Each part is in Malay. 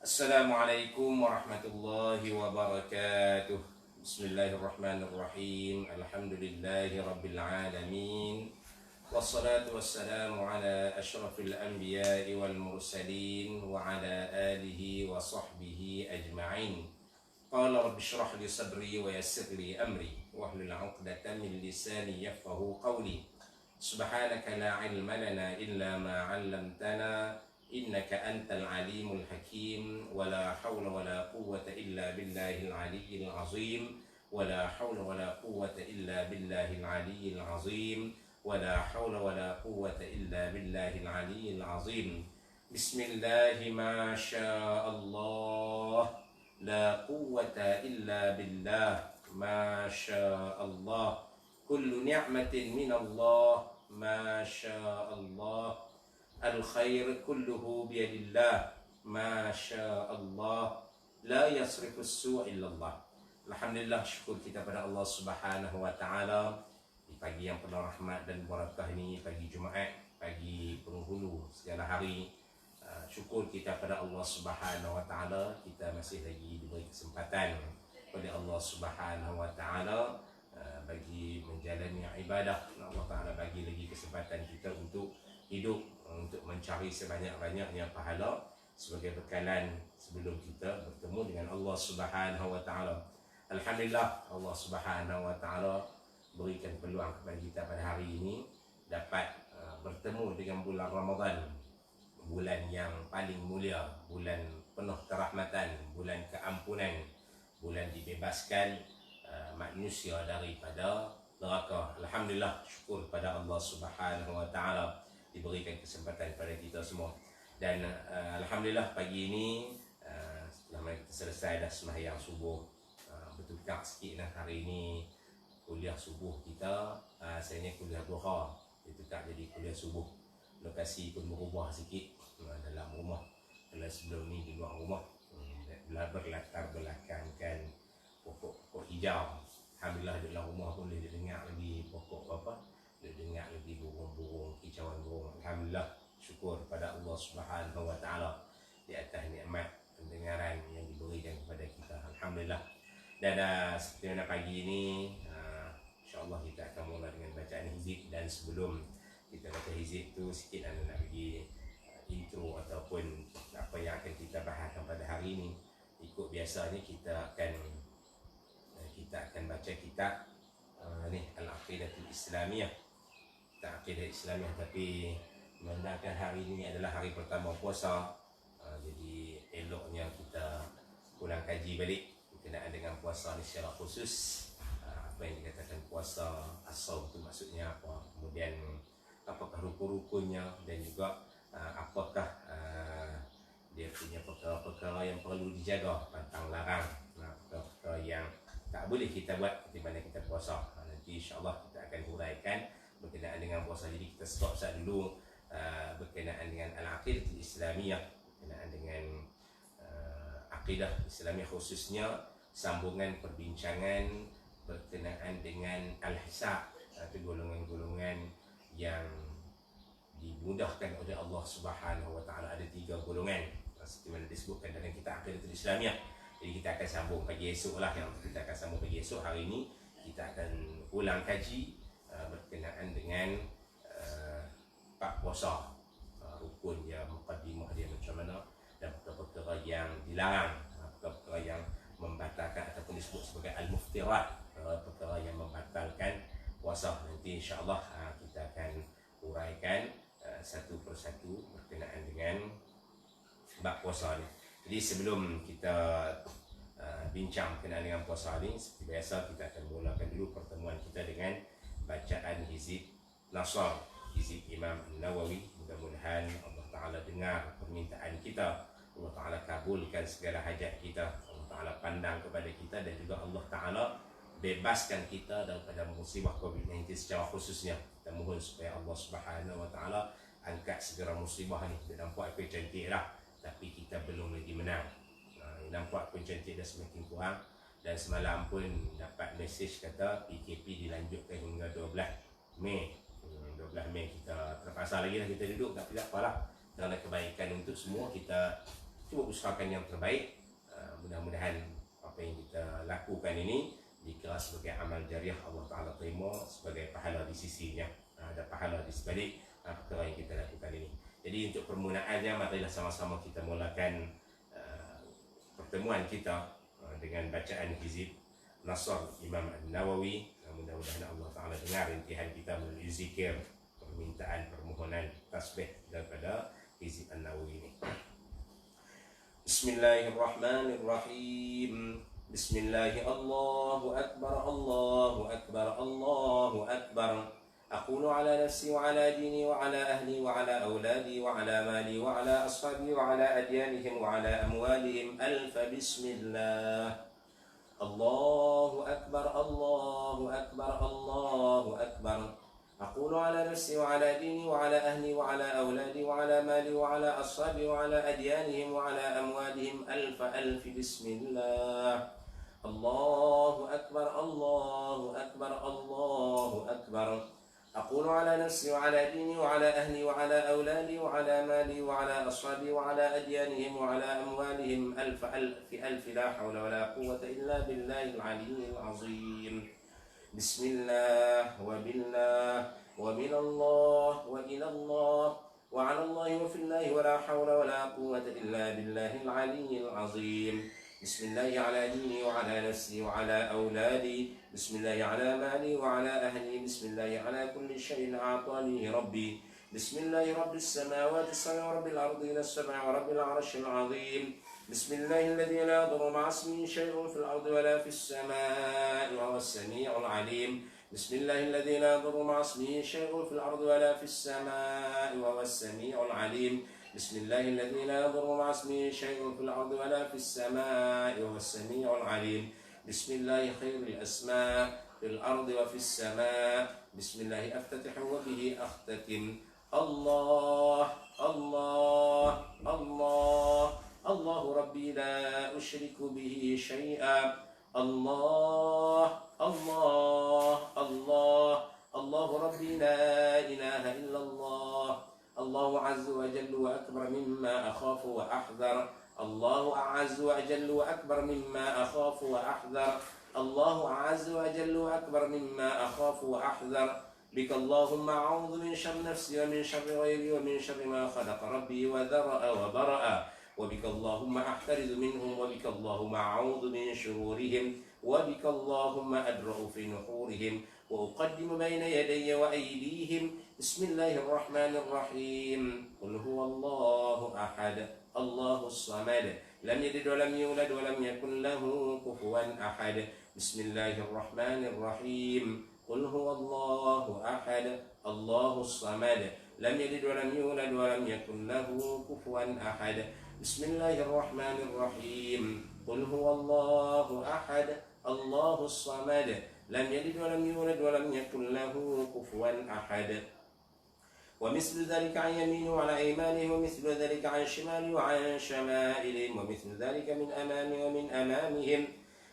Assalamualaikum warahmatullahi wabarakatuh. Bismillahirrahmanirrahim. Alhamdulillahi rabbil alamin. Wassalatu wassalamu ala ashrafil anbiya'i wal mursalin wa ala alihi wa sahbihi ajma'in. Qala rabbi shrah li sadri wa yassir li amri wahlul 'uqdatam min lisani yafqahu qawli. Subhanaka la ilma lana illa ma 'allamtana إنك أنت العليم الحكيم ولا حول ولا قوة إلا بالله العلي العظيم ولا حول ولا قوة إلا بالله العلي العظيم ولا حول ولا قوة إلا بالله العلي العظيم بسم الله ما شاء الله لا قوة إلا بالله ما شاء الله كل نعمة من الله ما شاء الله الخير كله بيد الله ما شاء الله لا يصرف السوء إلا الله. Alhamdulillah, syukur kita pada Allah Subhanahu wa taala di pagi yang penuh rahmat dan barakah ini, pagi Jumaat, pagi penghulu segala hari. Syukur kita pada Allah Subhanahu wa taala, kita masih lagi diberi kesempatan oleh Allah Subhanahu wa taala bagi menjalani ibadah. Allah taala bagi lagi kesempatan kita untuk hidup, untuk mencari sebanyak-banyaknya pahala sebagai bekalan sebelum kita bertemu dengan Allah Subhanahu wa taala. Alhamdulillah, Allah Subhanahu wa taala berikan peluang kepada kita pada hari ini dapat bertemu dengan bulan Ramadan, bulan yang paling mulia, bulan penuh kerahmatan, bulan keampunan, bulan dibebaskan manusia daripada neraka. Alhamdulillah, syukur pada Allah Subhanahu wa taala diberikan kesempatan pada kita semua. Dan alhamdulillah pagi ini setelah kita selesai dah sembahyang subuh, betul tak sikit lah hari ini kuliah subuh kita, asalnya kuliah duha, itu tak jadi kuliah subuh. Lokasi pun berubah sikit, dalam rumah. Kalau sebelum ni di luar rumah, berlatar belakangkan pokok-pokok hijau. Alhamdulillah dalam rumah pun boleh dengar lagi pokok apa, boleh dengar lagi burung-burung, kicauan burung. Alhamdulillah, syukur pada Allah Subhanahu wa taala di atas nikmat pendengaran yang diberikan kepada kita. Alhamdulillah. Dan seperti mana pagi ini, insya-Allah kita akan mula dengan bacaan hizib. Dan sebelum kita baca hizib tu, sikit nak bagi intro ataupun apa yang akan kita bahaskan pada hari ini. Ikut biasanya kita akan baca kitab Al-Aqidatul Islamiyah, Aqidah Islamiyah. Tapi menandakan hari ini adalah hari pertama puasa, jadi eloknya kita pulang kaji balik berkenaan dengan puasa ni secara khusus. Apa yang dikatakan puasa as-saum tu maksudnya apa, kemudian apakah rukun-rukunnya, dan juga apakah dia punya perkara-perkara yang perlu dijaga, pantang larang, perkara yang tak boleh kita buat ketika mana kita puasa. Nanti insya-Allah kita akan huraikan berkenaan dengan puasa. Jadi kita stop dulu berkenaan dengan Al-Aqidatul Islamiyah, berkenaan dengan akidah Islamiyah, khususnya sambungan perbincangan berkenaan dengan Al-Hisab, atau golongan-golongan yang dimudahkan oleh Allah Subhanahu wa taala. Ada 3 golongan seperti mana disebutkan dalam kitab Aqidatul Islamiyah. Jadi kita akan sambung pagi esok lah, yang kita akan sambung pagi esok. Hari ini kita akan ulang kaji berkenaan dengan bab puasa, rukun dia, muqaddimah dia macam mana, dan perkara-perkara yang dilarang, perkara yang membatalkan ataupun disebut sebagai al-muftirat, perkara yang membatalkan puasa. Nanti insya-Allah kita akan uraikan satu persatu berkenaan dengan bab puasa ni. Jadi sebelum kita bincang berkenaan dengan puasa ni, seperti biasa kita akan mulakan dulu pertemuan kita dengan bacaan hizib Nasr, hizib Imam Nawawi. Mudah-mudahan Allah Ta'ala dengar permintaan kita, Allah Ta'ala kabulkan segala hajat kita, Allah Ta'ala pandang kepada kita, dan juga Allah Ta'ala bebaskan kita daripada musibah COVID-19 secara khususnya. Kita mohon supaya Allah Subhanahu wa taala angkat segera musibah ni. Dia nampak pun cantik lah, tapi kita belum lagi menang. Nampak pun cantik dah semakin kurang. Dan semalam pun dapat mesej kata PKP dilanjutkan hingga 12 Mei. 12 Mei kita terpaksa lagi lah kita duduk, tapi tak apalah, kerana kebaikan untuk semua kita cuba usahakan yang terbaik. Mudah-mudahan apa yang kita lakukan ini dikira sebagai amal jariah, Allah Ta'ala terima sebagai pahala di sisinya. Ada pahala di sebalik perkara yang kita lakukan ini. Jadi untuk permulaan,nya marilah sama-sama kita mulakan pertemuan kita dengan bacaan hizib Nasr Imam An-Nawawi. Mudah-mudahan Allah Ta'ala dengar intihan kita melalui zikir, permintaan, permohonan, tasbih daripada hizib An-Nawawi ini. Bismillahirrahmanirrahim. Bismillah, Allahu Akbar, Allahu Akbar, Allahu Akbar. أقول على نفسي وعلى ديني وعلى أهلي وعلى أولادي وعلى مالي وعلى أصحابي وعلى أديانهم وعلى أموالهم ألف بسم الله. الله أكبر، الله أكبر، الله أكبر. أقول على نفسي وعلى ديني وعلى أهلي وعلى أولادي وعلى مالي وعلى أصحابي وعلى أديانهم وعلى أموالهم ألف ألف بسم الله. الله أكبر، الله أكبر، الله أكبر. أقول على نفسي وعلى ديني وعلى أهلي وعلى أولادي وعلى مالي وعلى أصحابي وعلى أديانهم وعلى أموالهم ألف ألف ألف لا حول ولا قوة إلا بالله العلي العظيم. بسم الله وبالله ومن الله وإلى الله وعلى الله وفي الله ولا حول ولا قوة إلا بالله العلي العظيم. بسم الله على ديني وعلى نفسي وعلى أولادي. بسم الله على مالي وعلى أهلي. بسم الله على كل شيء أعطانيه ربي. بسم الله رب السماوات السبع ورب الأرضين السبع ورب العرش العظيم. بسم الله الذي لا يضر مع اسمه شيء في الأرض ولا في السماء وهو السميع العليم. بسم الله الذي لا يضر مع اسمه شيء في الأرض ولا في السماء وهو السميع العليم. بسم الله الذي لا يضر مع اسمه شيء في الأرض ولا في السماء وهو السميع العليم. بسم الله خير الأسماء في الأرض وفي السماء. بسم الله أفتتح وبه أختتم. الله الله الله الله ربي لا أشرك به شيئا. الله الله الله الله ربي لا إله إلا الله. الله عز وجل وأكبر مما أخاف وأحذر. الله أعز وأجل وأكبر مما أخاف وأحذر. الله أعز وأجل وأكبر مما أخاف وأحذر. بك اللهم أعوذ من شر نفسي ومن شر غيري ومن شر ما خلق ربي وذرأ وبرأ. وبك اللهم أحترز منهم وبك اللهم أعوذ من شرورهم وبك اللهم أدرأ في نحورهم وأقدم بين يدي وأيديهم. بسم الله الرحمن الرحيم. قل هو الله أحد الله الصمد لم يلد ولم يولد ولم يكن له كفوا أحد. بسم الله الرحمن الرحيم. قل هو الله أحد الله الصمد لم يلد ولم يولد ولم يكن له كفوا أحد. بسم الله الرحمن الرحيم. قل هو الله أحد الله الصمد لم يلد ولم يولد ولم يكن له كفوا أحد. ومثل ذلك عن يمينه وعلى أيمانه ومثل ذلك عن شماله وعن شمائلهم ومثل ذلك من أمامه ومن أمامهم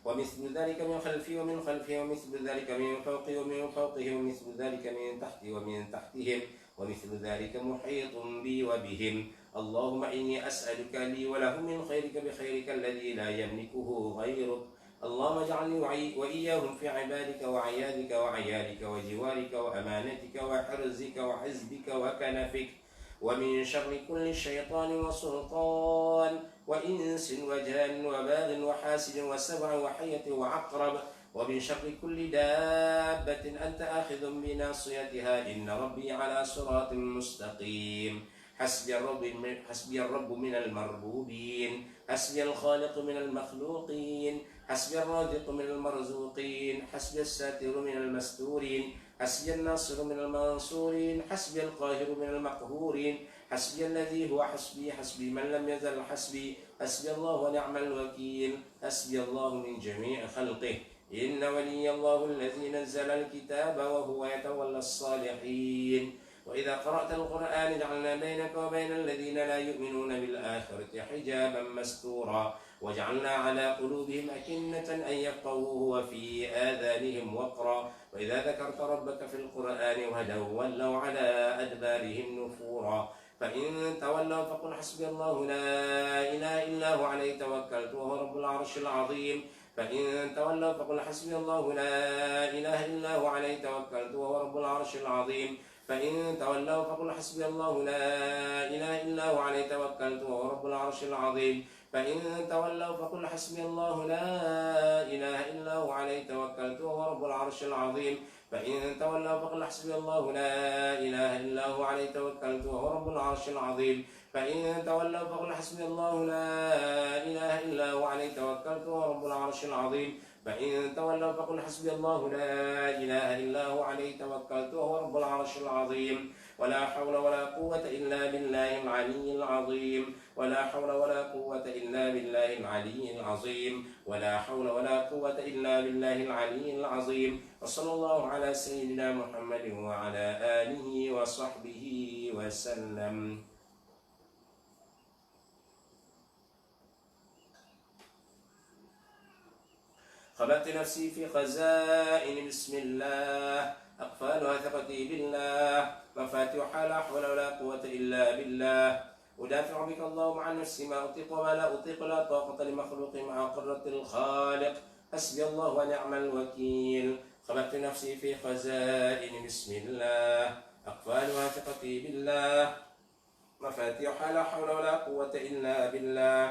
ومثل ذلك من خلفه ومن خلفه ومثل ذلك من فوقه ومن فوقه ومثل ذلك من تحته ومن تحتهم ومثل ذلك محيط بي وبهم. اللهم إني أسألك لي وله من خيرك بخيرك الذي لا يملكه غيرك. اللهم اجعلني وإياهم في عبادك وعيادك وعيالك وجوارك وأمانتك وحرزك وحزبك وكنفك. ومن شر كل شيطان وسلطان وإنس وجان وباغ وحاسد وسبع وحية وعقرب. ومن شر كل دابة أنت آخذ بناصيتها. إن ربي على صراط مستقيم. حسبي الرب من المربوبين. حسبي الخالق من المخلوقين. حسبي الرازق من المرزوقين. حسبي الساتر من المستورين. حسبي الناصر من المنصورين. حسبي القاهر من المقهورين. حسبي الذي هو حسبي. حسبي من لم يزل حسبي. حسبي الله ونعم الوكيل. حسبي الله من جميع خلقه. إن ولي الله الذي نزل الكتاب وهو يتولى الصالحين. وإذا قرأت القرآن جعلنا بينك وبين الذين لا يؤمنون بالآخرة حجابا مستورا. وجعلنا على قلوبهم أكنة أن يفقهوه وفي آذانهم وقرا. وإذا ذكرت ربك في القرآن وهدوا ولوا على أدبارهم نفورا. فإن تولوا فقل حسبي الله لا إله عليه توكلت وهو رب العرش العظيم فإن تولوا فقل حسبي الله لا إله إلا هو عليه توكلت وهو رب العرش العظيم فإن تولوا فقل حسبي الله لا إله إلا هو عليه توكلت وهو رب العرش العظيم فإن تولوا فقل حسبي الله لا إله إلا هو عليه توكلت وهو رب العرش العظيم فإن تولوا فقل حسبي الله لا إله إلا هو عليه توكلت وهو رب العرش العظيم فإن تولوا فقل حسبي الله لا إله إلا هو عليه توكلت وهو رب العرش العظيم فإن تولوا فقل حسبي الله لا إله إلا هو عليه توكلت وهو رب العرش العظيم ولا حول ولا قوة إلا بالله العلي العظيم ولا حول ولا قوة إلا بالله العلي العظيم ولا حول ولا قوة إلا بالله العلي العظيم وصلى الله على سيدنا محمد وعلى آله وصحبه وسلم. خبأت نفسي في خزائن بسم الله أقفالها ثقتي بالله مفاتيحها لا حول ولا قوة إلا بالله أدافع بك اللهم عن نفسي ما أطيق وما لا أطيق لا طاقة لمخلوق مع قدرة الخالق حسبي الله ونعم الوكيل خبأت نفسي في خزائن بسم الله أقفالها ثقتي بالله مفاتيحها لا حول ولا قوة إلا بالله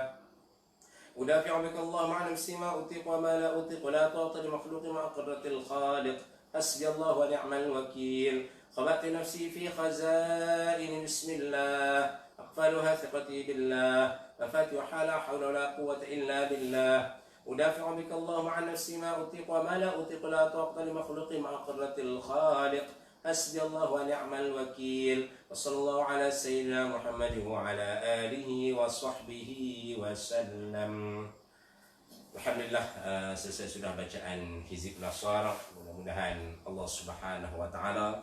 أدافع بك اللهم عن نفسي ما أطيق وما لا أطيق لا طاقة لمخلوق مع قدرة الخالق حسبي الله ونعم الوكيل خبأت نفسي في خزائن بسم الله أقفالها ثقتي بالله مفاتيحها لا حول ولا قوة إلا بالله أدافع بك اللهم عن نفسي ما أطيق وما لا أطيق لا طاقة لمخلوق مع قدرة الخالق حسبي الله ونعم الوكيل وصلى الله على سيدنا محمد وعلى آله وصحبه وسلم. Alhamdulillah, selesai sudah bacaan Hizib Nasar. Mudah-mudahan Allah Subhanahu wa taala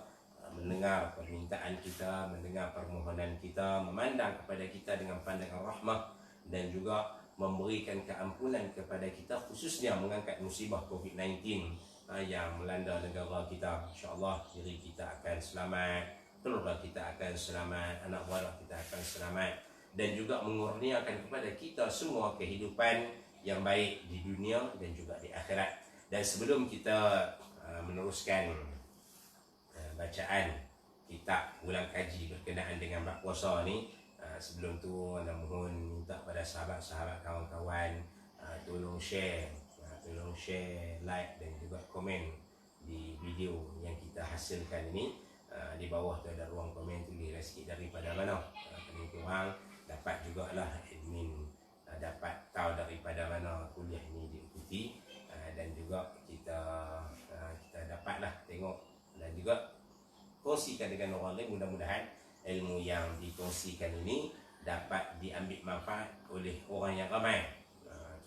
mendengar permintaan kita, mendengar permohonan kita, memandang kepada kita dengan pandangan rahmah dan juga memberikan keampunan kepada kita, khususnya mengangkat musibah COVID-19 yang melanda negara kita. InsyaAllah diri kita akan selamat, keluarga kita akan selamat, anak buah kita akan selamat, dan juga mengurniakan kepada kita semua kehidupan yang baik di dunia dan juga di akhirat. Dan sebelum kita meneruskan bacaan kitab ulang kaji berkenaan dengan bab puasa ni, sebelum tu anda mohon minta pada sahabat-sahabat, kawan-kawan, tolong share, like dan juga komen di video yang kita hasilkan ini. Di bawah tu ada ruang komen, tulislah sikit daripada mana. Paling kurang dapat jugalah admin dapat tahu daripada mana kuliah ini diikuti, dan juga kita dapatlah tengok dan juga kongsikan dengan orang lain. Mudah-mudahan ilmu yang dikongsikan ini dapat diambil manfaat oleh orang yang ramai.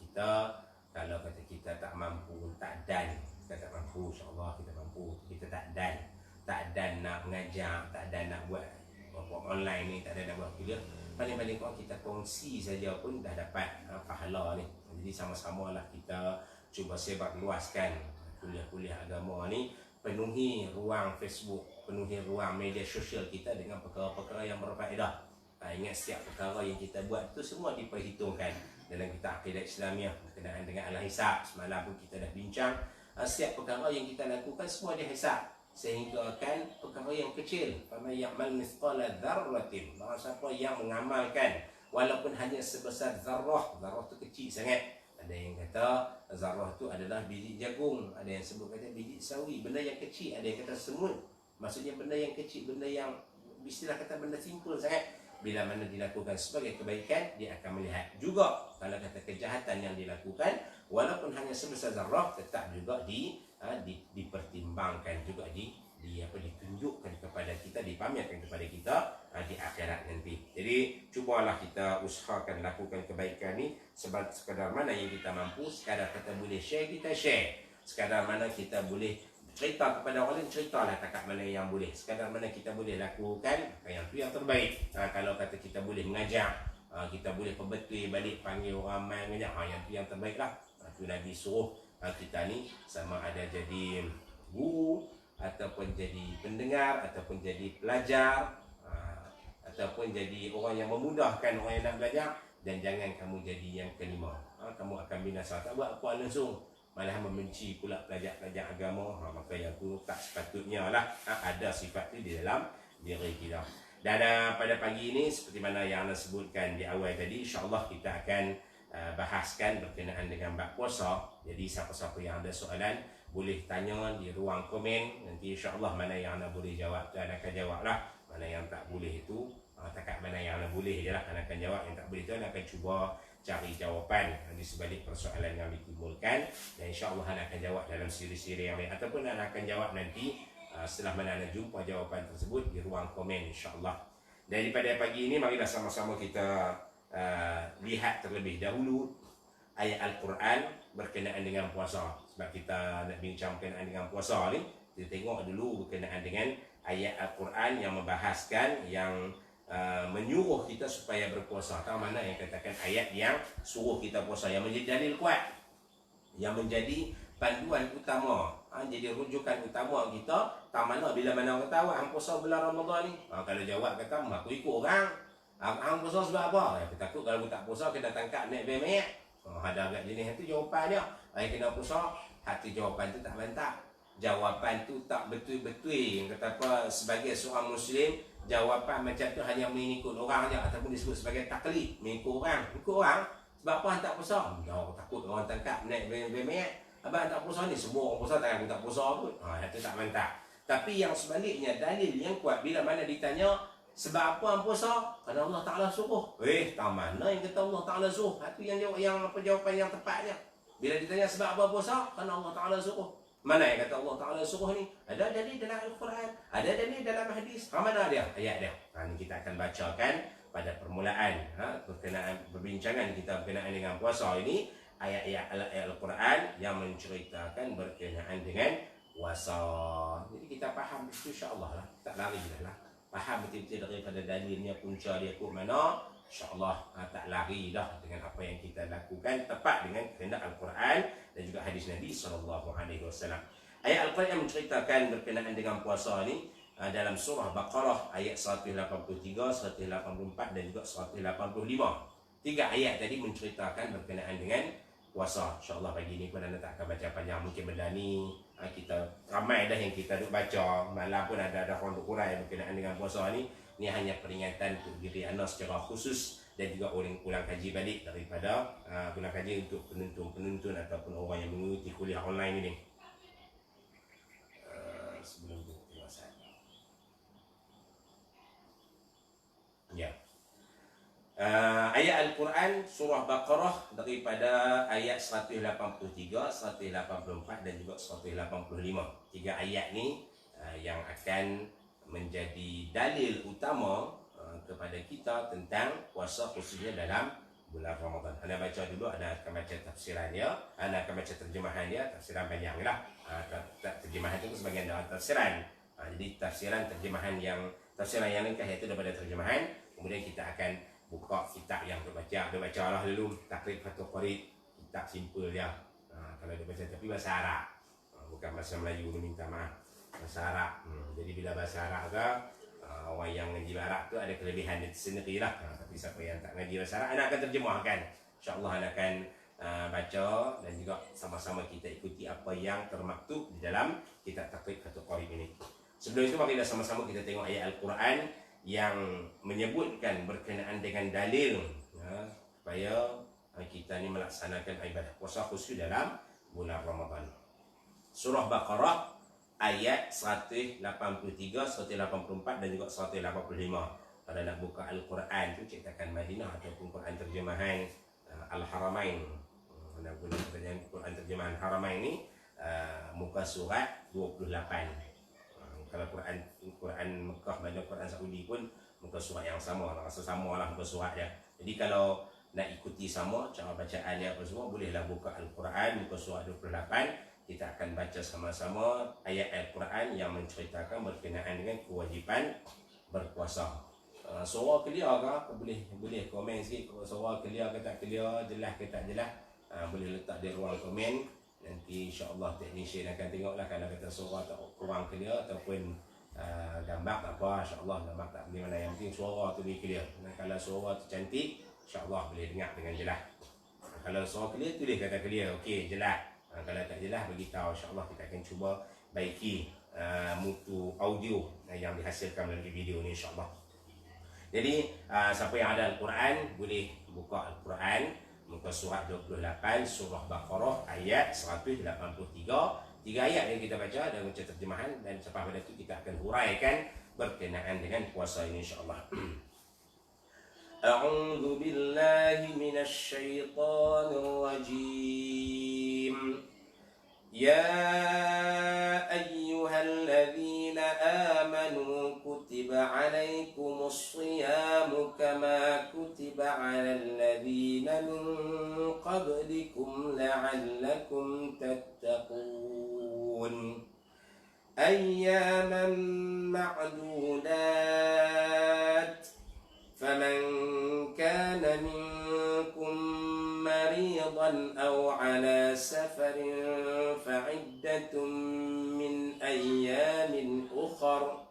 Kita kalau kata kita tak mampu, tak dan, kita tak mampu, insyaAllah kita mampu, kita tak dan nak mengajar, tak dan nak buat online ni, tak ada nak buat kuliah, paling-paling kita kongsi saja pun dah dapat pahala ni. Jadi sama-sama lah kita cuba sebar luaskan kuliah-kuliah agama ni, penuhi ruang Facebook, penuhi ruang media sosial kita dengan perkara-perkara yang berfaedah. Ingat setiap perkara yang kita buat tu semua diperhitungkan dalam kitab akidah Islamiah berkenaan dengan al-hisab. Semalam pun kita dah bincang, setiap perkara yang kita lakukan semua dihisab, sehingga kan perkara yang kecil, faman ya'mal mithqala dzarratin, barang siapa yang mengamalkan walaupun hanya sebesar zarrah. Zarrah tu kecil sangat. Ada yang kata zarrah tu adalah biji jagung, ada yang sebut kata biji sawi, benda yang kecil, ada yang kata semut. Maksudnya benda yang kecil, benda yang istilah kata benda simpul sangat. Bila mana dilakukan sebagai kebaikan, dia akan melihat juga. Kalau kata kejahatan yang dilakukan, walaupun hanya sebesar zarrah, tetap juga dipertimbangkan juga, ditunjukkan kepada kita, dipamerkan kepada kita di akhirat nanti. Jadi cubalah kita usahakan lakukan kebaikan ni sekadar mana yang kita mampu. Sekadar kita boleh share, kita share. Sekadar mana kita boleh cerita kepada orang lain, ceritalah takat mana yang boleh. Sekadar mana kita boleh lakukan, yang tu yang terbaik. Kalau kata kita boleh mengajar, kita boleh perbetul balik, panggil orang main mengajar, yang tu yang terbaik lah. Tu Nabi suruh kita ni sama ada jadi guru, ataupun jadi pendengar, ataupun jadi pelajar, ataupun jadi orang yang memudahkan orang yang nak belajar. dan jangan kamu jadi yang kelima. Kamu akan binasa. Tak buat apa langsung, malah membenci pula pelajar-pelajar agama. Maka yang tu tak sepatutnya lah. Ada sifat tu di dalam diri kita. Dan pada pagi ini seperti mana yang anda sebutkan di awal tadi, insya-Allah kita akan bahaskan berkenaan dengan bab puasa. Jadi siapa-siapa yang ada soalan boleh tanya di ruang komen. Nanti insya-Allah mana yang anda boleh jawab tu anda akan jawab lah. Mana yang tak boleh itu takat mana yang anda boleh je lah anda akan jawab. Yang tak boleh tu anda akan cuba cari jawapan di sebalik persoalan yang ditimbulkan. Dan insya-Allah anda akan jawab dalam siri-siri yang lain, ataupun anda akan jawab nanti setelah mana anda jumpa jawapan tersebut di ruang komen, insya-Allah. Daripada pagi ini marilah sama-sama kita lihat terlebih dahulu ayat Al-Quran berkenaan dengan puasa. Sebab kita nak bincang berkenaan dengan puasa ni, kita tengok dulu berkenaan dengan ayat Al-Quran yang membahaskan, yang menyuruh kita supaya berpuasa. Tahu mana yang katakan ayat yang suruh kita puasa, yang menjadi dalil kuat, yang menjadi panduan utama, jadi rujukan utama kita. Tak mana bila mana orang tahu hang puasa bulan Ramadan ni, kalau jawab kata aku ikut orang, hang puasa sebab apa? Aku takut kalau aku tak puasa kena tangkap naik bemek. Ada agak jenis tu jawapan dia. Ai kena puasa, hati jawapan tu tak mantap. Jawapan tu tak betul-betul. Yang kata apa, sebagai seorang muslim, jawapan macam tu hanya mengikut orang je, ataupun disebut sebagai taklid, mengikut orang. Ikut orang sebab apa hang tak puasa? Aku takut orang tangkap naik bemek. Abang tak puasa ni, semua orang puasa, takkan aku tak puasa pun. Itu tak mantap. Tapi yang sebaliknya, dalil yang kuat bila mana ditanya sebab apa hang puasa? Kerana Allah Ta'ala suruh. Tak mana yang kata Allah Ta'ala suruh? Itu yang jawapan yang tepatnya. Bila ditanya sebab apa puasa? Kerana Allah Ta'ala suruh. Mana yang kata Allah Ta'ala suruh ni? Ada dalil dalam Al-Quran, ada dalil dalam hadis. Mana dia? Ayat dia. Ini kita akan bacakan pada permulaan berkenaan perbincangan kita berkenaan dengan puasa ini. Ayat-ayat Al-Quran yang menceritakan berkenaan dengan puasa. Jadi kita faham itu, insya-Allah lah. Tak lari dah lah. Faham betul-betul daripada dalilnya, punca dia ke mana, insya-Allah tak lari dah dengan apa yang kita lakukan, tepat dengan kehendak Al-Quran dan juga hadis Nabi SAW. Ayat Al-Quran yang menceritakan berkenaan dengan puasa ni dalam surah Baqarah ayat 183, 184 dan juga 185. 3 ayat tadi menceritakan berkenaan dengan puasa. InsyaAllah pagi ni pun anda tak akan baca panjang. Mungkin benda ni kita ramai dah yang kita duk baca. Malam pun ada orang duk urai berkenaan dengan puasa ni. Ni hanya peringatan untuk diri anda secara khusus dan juga ulang kaji balik daripada ulang kaji untuk penonton ataupun orang yang mengikuti kuliah online ini. Sebelum tu tengok saya. Ya. Ayat Al-Quran surah Baqarah daripada ayat 183, 184 dan juga 185. 3 ayat ni yang akan menjadi dalil utama kepada kita tentang puasa khususnya dalam bulan Ramadan. Anda baca dulu, anda akan baca tafsiran dia, anda akan baca terjemahan dia, tafsiran panjang lah. Terjemahan itu sebagian dari tafsiran. Jadi terjemahan yang ringkas iaitu daripada terjemahan. Kemudian kita akan buka kitab yang baca lah dulu, Takrib Fathul Qorib, kitab simple dia. Kalau dia baca tapi bahasa Arab, bukan bahasa Melayu ni, minta maaf, bahasa Arab. Jadi bila bahasa Arab ke, orang yang ngaji Arab tu ada kelebihan dia sendiri lah. Tapi siapa yang tak ngaji bahasa Arab, anda akan terjemahkan. InsyaAllah anda akan baca dan juga sama-sama kita ikuti apa yang termaktub di dalam kitab Takrib Fathul Qorib ini. Sebelum itu mari kita sama-sama kita tengok ayat Al-Quran yang menyebutkan berkenaan dengan dalil supaya kita ni melaksanakan ibadah puasa khusus dalam bulan Ramadan. Surah Baqarah ayat 183, 184 dan juga 185. Pada nak buka Al-Quran tu cetakan Madinah ataupun Quran terjemahan Al-Haramain. Nak guna Quran terjemahan Haramain ni muka surat 28. Kalau Quran Mekah dan Quran Saudi pun muka surat yang sama, rasa sama lah muka surat dia. Jadi kalau nak ikuti sama cara bacaan dia apa semua, bolehlah buka Al-Quran muka surat 28. Kita akan baca sama-sama ayat Al-Quran yang menceritakan berkenaan dengan kewajipan berpuasa. Suara clear ke? Boleh komen sikit. Suara clear ke tak clear, jelas ke tak jelas, boleh letak di ruang komen. Nanti insya-Allah teknisian akan tengoklah kalau kata suara tak kurang clear ataupun gambar tak apa, insya-Allah gambar tak boleh mana, yang penting suara tu boleh clear. Dan kalau suara tu cantik, InsyaAllah boleh dengar dengan jelas. Kalau suara clear, tulis kata clear. Okey, jelas. Kalau tak jelas, beritahu. InsyaAllah kita akan cuba baiki mutu audio yang dihasilkan melalui video ni, insyaAllah. Jadi, siapa yang ada Al-Quran, boleh buka Al-Quran, muka surat 28, surah Baqarah, ayat 183. 3 ayat yang kita baca dan baca terjemahan, dan selepas pada itu kita akan huraikan berkenaan dengan puasa ini, insyaAllah. A'udzu billahi minasyaitonir rajim. Ya ayyuhalladzina amanu kutiba alaikumus shiyamu kama kutiba alal ladzina min qablikum la'allakum tattaqun. Ayyaman ma'dudat. فمن كان منكم مريضا أو على سفر فعدة من أيام أخر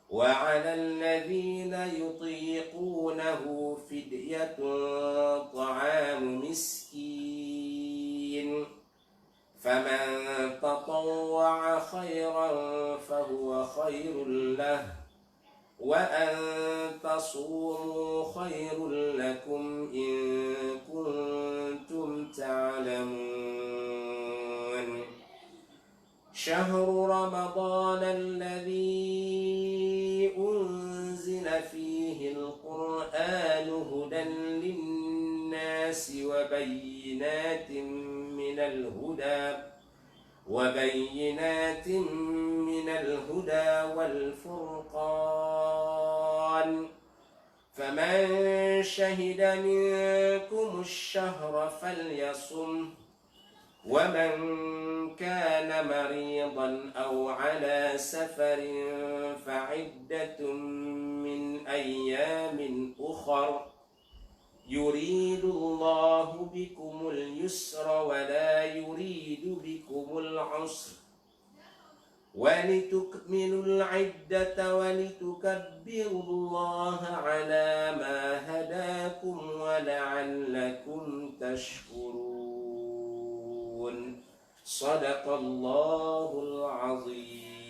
وعلى الذين يطيقونه فدية طعام مسكين فمن تطوع خيرا فهو خير له وأن تصوموا خير لكم إن كنتم تعلمون شهر رمضان الذي أنزل فيه القرآن هدى للناس وبينات من الهدى والفرقان فمن شهد منكم الشهر فليصم ومن كان مريضا أو على سفر فعدة من أيام أخر يريد الله بكم اليسر ولا يريد بكم العسر ولتكملوا العدة ولتكبروا الله على ما هداكم ولعلكم تشكرون صدق الله العظيم.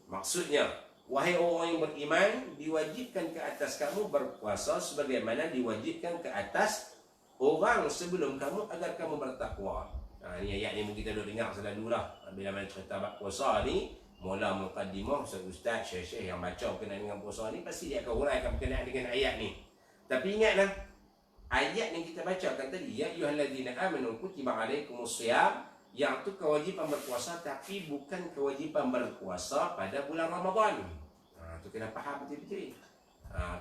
Maksudnya, wahai orang yang beriman, diwajibkan ke atas kamu berpuasa sebagaimana diwajibkan ke atas orang sebelum kamu agar kamu bertakwa. Ni ayat ni mungkin kita dah dengar selalu lah. Bila mana cerita bab puasa ni, mula muqaddimah ustaz, syekh-syekh yang baca berkenaan dengan puasa ni, pasti dia akan huraikan berkenaan dengan ayat ni. Tapi ingatlah, ayat yang kita bacakan tadi, ya ayyuhalladzina amanu kutiba alaikumus shiyam, yang tu kewajipan berpuasa, tapi bukan kewajipan berpuasa pada bulan Ramadan. Tu kena faham betul-betul.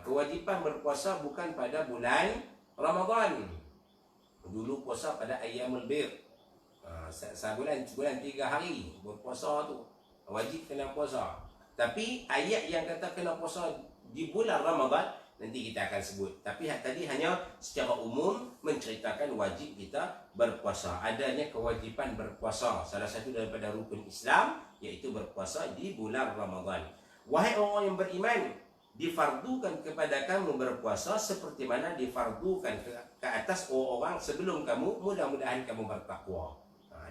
Kewajipan berpuasa bukan pada bulan Ramadan. Dulu puasa pada ayyamul bir. Sebulan 3 hari berpuasa tu wajib kena puasa. Tapi ayat yang kata kena puasa di bulan Ramadan nanti kita akan sebut. Tapi tadi hanya secara umum menceritakan wajib kita berpuasa. Adanya kewajipan berpuasa, salah satu daripada rukun Islam, iaitu berpuasa di bulan Ramadan. Wahai orang yang beriman, difardukan kepada kamu berpuasa seperti mana difardukan ke atas orang-orang sebelum kamu, mudah-mudahan kamu bertakwa.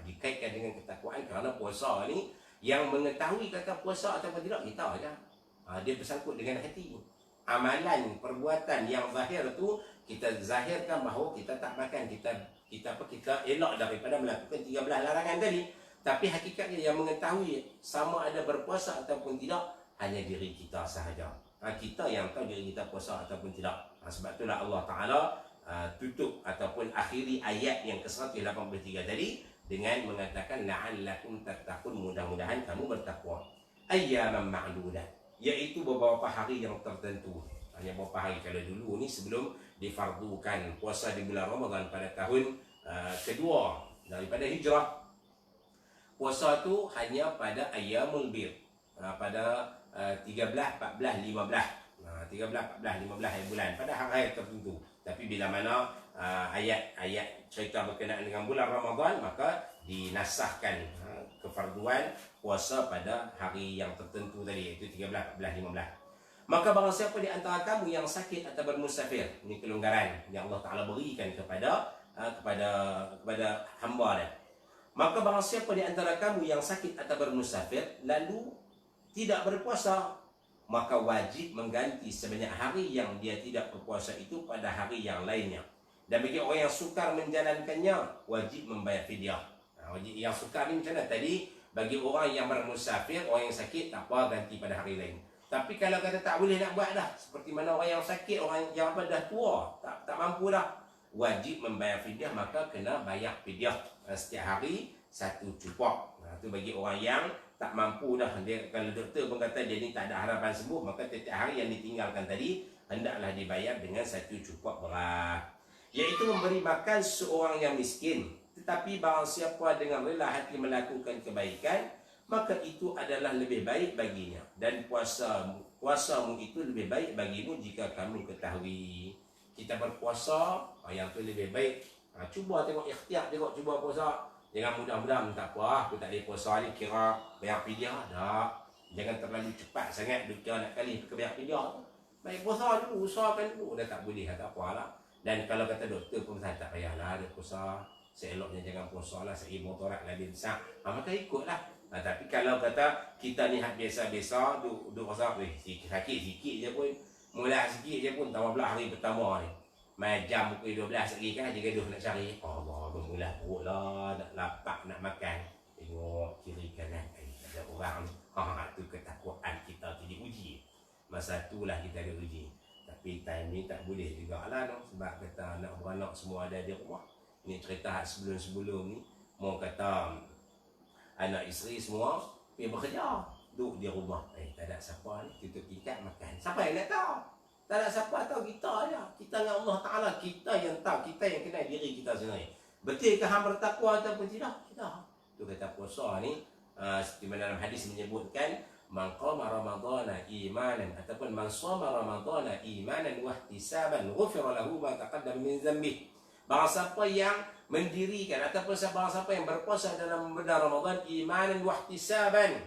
Dikaitkan dengan ketakwaan, kerana puasa ni yang mengetahui kata puasa ataupun tidak kita aja. Dia bersangkut dengan hati. Amalan, perbuatan yang zahir tu kita zahirkan bahawa kita tak makan, kita elak daripada melakukan 13 larangan tadi. Tapi hakikatnya yang mengetahui sama ada berpuasa ataupun tidak hanya diri kita sahaja. Kita yang tahu diri kita puasa ataupun tidak. Sebab itulah Allah Ta'ala tutup ataupun akhiri ayat yang ke-183 tadi dengan mengatakan la'allakum tattaqun, mudah-mudahan kamu bertakwa. Ayyaman ma'dudat, iaitu beberapa hari yang tertentu. Hanya beberapa hari. Kalau dulu ni sebelum difardukan puasa di bulan Ramadan pada tahun kedua daripada hijrah, puasa tu hanya pada ayyamul bir, pada 13, 14, 15. 13, 14, 15 hari bulan pada hari tertentu. Tapi bila mana ayat-ayat cerita berkenaan dengan bulan Ramadan, maka dinasahkan kefarduan puasa pada hari yang tertentu tadi, iaitu 13, 14, 15. Maka barang siapa di antara kamu yang sakit atau bermusafir, ini kelonggaran yang Allah Ta'ala berikan kepada hamba dia. Maka barang siapa di antara kamu yang sakit atau bermusafir lalu tidak berpuasa, maka wajib mengganti sebanyak hari yang dia tidak berpuasa itu pada hari yang lainnya. Dan bagi orang yang sukar menjalankannya, wajib membayar fidyah. Wajib yang sukar ni macam mana? Tadi bagi orang yang bermusafir, orang yang sakit, tak apa, ganti pada hari lain. Tapi kalau kata tak boleh nak buat dah, seperti mana orang yang sakit, orang yang dah tua, tak mampu dah, wajib membayar fidyah, maka kena bayar fidyah setiap hari satu cupok. Itu bagi orang yang tak mampu dah. Dia, kalau doktor pun kata dia ni tak ada harapan sembuh, maka setiap hari yang ditinggalkan tadi hendaklah dibayar dengan satu cupok beras, iaitu memberi makan seorang yang miskin. Tetapi barang siapa dengan rela hati melakukan kebaikan, maka itu adalah lebih baik baginya. Dan puasamu itu lebih baik bagimu jika kamu ketahui. Kita berpuasa, yang tu lebih baik. Cuba tengok ikhtiar, cuba puasa. Jangan mudah-mudahan tak apa, aku tak boleh puasa ni, kira bayar fidyah. Tak. Jangan terlalu cepat sangat, kira nak kali ke bayar fidyah. Baik puasa dulu, usahakan dulu. Dah tak boleh, tak apalah. Dan kalau kata doktor pun tak payahlah dia puasa. Seeloknya jangan puasa lah, seibu torak lebih besar. Maka ikutlah. Tapi kalau kata kita ni biasa-biasa, duduk rasa, sakit sikit je pun, mula sikit je pun, tambah pula hari pertama ni. Main jam pukul 12 lagi kan, dia gaduh nak cari. Allah, bermula perut lah, nak lapak, nak makan. Tengok kiri kanan, ada orang ni. Tu ketakwaan kita tu diuji. Masa tu lah kita ada uji. Tapi time ni tak boleh jugalah no? Sebab kata anak beranak semua ada di rumah. Ini cerita sebelum-sebelum ni, mau kata anak isteri semua pergi bekerja, duduk di rumah. Tak ada siapa ni, tutup tingkat makan. Siapa yang nak tahu? Tak ada siapa tahu, kita aja. Kita dengan Allah Ta'ala, kita yang tahu, kita yang kenal diri kita sendiri. Betul ke hang bertakwa ataupun tidak? Tidak. Itu kata puasa ni, seperti mana dalam hadis menyebutkan, man qama ramadhana imanan ataupun man shoma ramadhana imanan wa ihtisaban ghufira lahu ma taqaddama min dhanbi. Barang siapa yang mendirikan ataupun barang siapa yang berpuasa dalam bulan Ramadan imanan wa ihtisaban,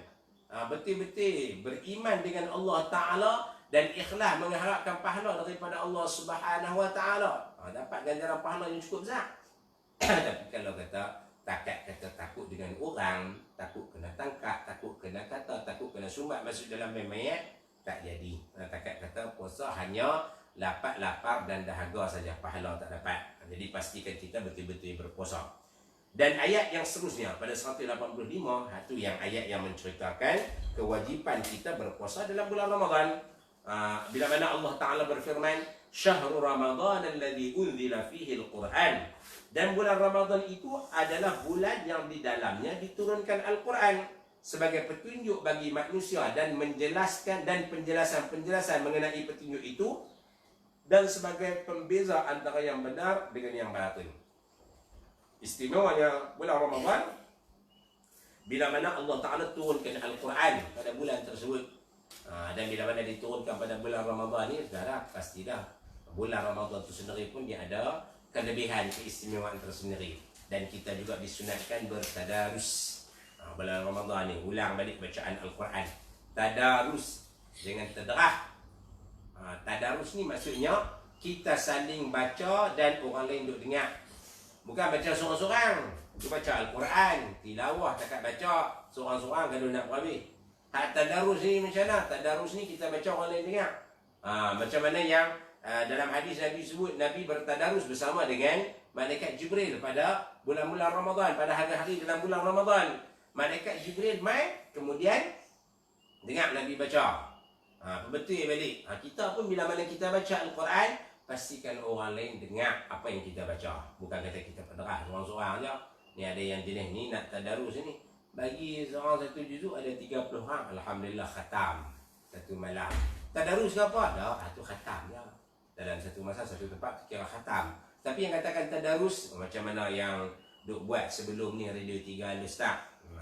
betul-betul beriman dengan Allah Ta'ala dan ikhlas mengharapkan pahala daripada Allah Subhanahu Wa Ta'ala, dapat ganjaran pahala yang cukup besar. Tapi kalau kata kata takut dengan orang, takut kena tangkap, takut kena kata, takut kena sumbat masuk dalam mayat, tak jadi. Takat kata puasa hanya lapar dan dahaga saja, pahala tak dapat. Jadi pastikan kita betul-betul berpuasa. Dan ayat yang seterusnya pada 185, itu yang ayat yang menceritakan kewajipan kita berpuasa dalam bulan Ramadan. Bila mana Allah Ta'ala berfirman, Syahrul Ramadan alladhi unzila fihi al-Quran. Dan bulan Ramadan itu adalah bulan yang di dalamnya diturunkan Al-Quran sebagai petunjuk bagi manusia dan menjelaskan dan penjelasan mengenai petunjuk itu dan sebagai pembeza antara yang benar dengan yang batil. Istimewanya bulan Ramadan bila mana Allah Ta'ala turunkan Al-Quran pada bulan tersebut. Dan bila mana diturunkan pada bulan Ramadan ni, dah pasti dah bulan Ramadan itu sendiri pun dia ada kelebihan, keistimewaan tersendiri. Dan kita juga disunatkan bertadarus. Bulan Ramadan ni ulang balik bacaan Al-Quran. Tadarus dengan tadrah. Tadarus ni maksudnya kita saling baca dan orang lain duduk dengar. Bukan baca seorang-seorang. Itu baca Al-Quran, tilawah takat baca seorang-seorang kalau nak berhabis. Tadarus ni macam mana? Tadarus ni kita baca orang lain dengar. Macam mana yang dalam hadis Nabi sebut, Nabi bertadarus bersama dengan malaikat Jibril pada bulan-bulan Ramadan, pada hari-hari dalam bulan Ramadan. Malaikat Jibril mai, kemudian dengar Nabi baca. Betul balik. Kita pun bila mana kita baca Al-Quran, pastikan orang lain dengar apa yang kita baca. Bukan kata kita penderah seorang-seorang je. Ni ada yang jenis ni nak tadarus ni. Bagi seorang satu juzuk ada 30 hang. Alhamdulillah khatam satu malam. Tadarus ke apa? Dah, itu khatam je. Dalam satu masa, satu tempat, kira khatam. Tapi yang katakan tadarus, macam mana yang duk buat sebelum ni Radio 3 Al-Ustaz.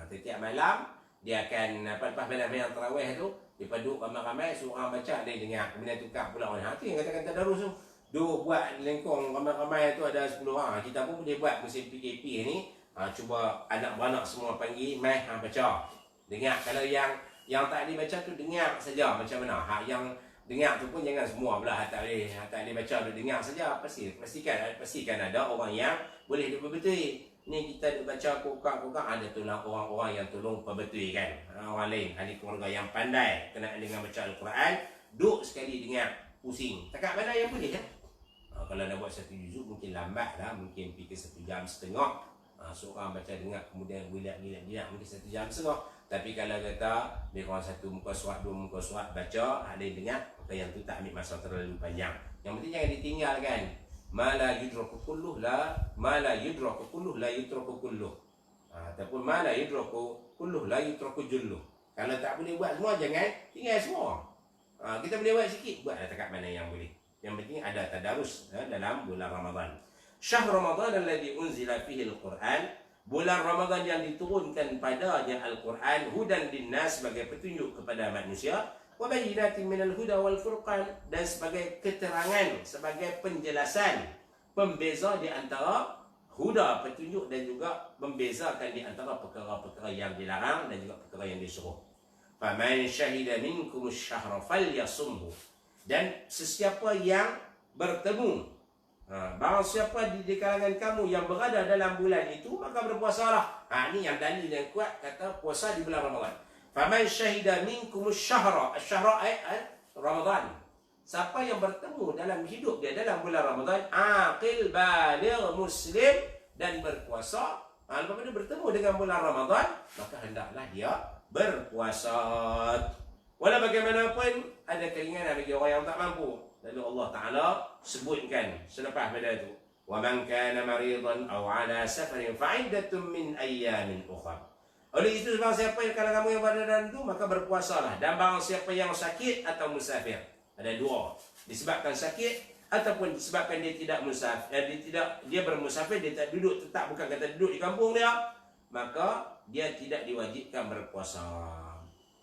Setiap malam, dia akan, lepas malam yang tarawih tu, dia duduk ramai-ramai, seorang baca, dia dengar. Kemudian tukar pula orang. Itu yang katakan tadarus tu. Duk buat lengkong ramai-ramai tu ada 10 orang. Kita pun boleh buat musim PKP ni. Cuba anak-beranak semua panggil, baca. Dengar. Kalau yang tak dibaca tu, dengar saja macam mana. Yang Dengar tu pun jangan semua pula tak boleh baca, duk dengar saja. Pastikan ada orang yang boleh duk berbetul. Ni kita duk baca kokak-kokak, ada tolong orang-orang yang tolong perbetulkan. Orang lain, ahli keluarga yang pandai kena dengan baca Al-Quran, duk sekali dengar pusing. Takat mana yang boleh kan? Kalau nak buat satu juzuk mungkin lambat lah, mungkin fikir 1.5 jam. Seorang baca dengar kemudian gilat mungkin 1 jam setengah. Tapi kalau kata dia kurang 1 muka surat, 2 muka surat baca, ada yang dengar, maka yang tu tak ambil masa terlalu panjang. Yang penting jangan ditinggalkan. Ma la yudraku kulluh la yudraku kulluh. Ataupun ma la yudraku kulluh la yudraku julluh. Kalau tak boleh buat semua, jangan tinggal semua. Kita boleh buat sikit, buatlah takat mana yang boleh. Yang penting ada tadarus dalam bulan Ramadan. Syahr Ramadan alladhi unzila fihi al-Quran. Bulan Ramadan yang diturunkan padanya Al-Quran, hudan linnas, sebagai petunjuk kepada manusia, wa bayyinatin minal huda wal furqan, dan sebagai keterangan, sebagai penjelasan, pembeza di antara huda, petunjuk, dan juga membezakan di antara perkara-perkara yang dilarang dan juga perkara yang disuruh. Faman syahida minkum asy-syahra falyasumhu, dan sesiapa yang bertemu, barang siapa di kalangan kamu yang berada dalam bulan itu, maka berpuasalah. Ni yang dalil yang kuat kata puasa di bulan Ramadan. Faman syahida minkum asy-syahra, asy-syahra Ramadan. Siapa yang bertemu dalam hidup dia dalam bulan Ramadan, aqil baligh muslim, dan berpuasa. Apabila bertemu dengan bulan Ramadan, maka hendaklah dia berpuasa. Walau bagaimanapun ada keinginan bagi orang yang tak mampu. Lalu Allah Ta'ala sebutkan selepas pada itu, wa man kana maridan aw ala safarin fa'iddatun min ayyamin ukhra. Oleh itu, barang siapa yang kalau kamu yang berada dalam itu, maka berpuasalah. Dan barang siapa yang sakit atau musafir, ada dua, disebabkan sakit ataupun disebabkan dia tidak musafir, dia bermusafir, dia tak duduk tetap, bukan kata duduk di kampung dia, maka dia tidak diwajibkan berpuasa.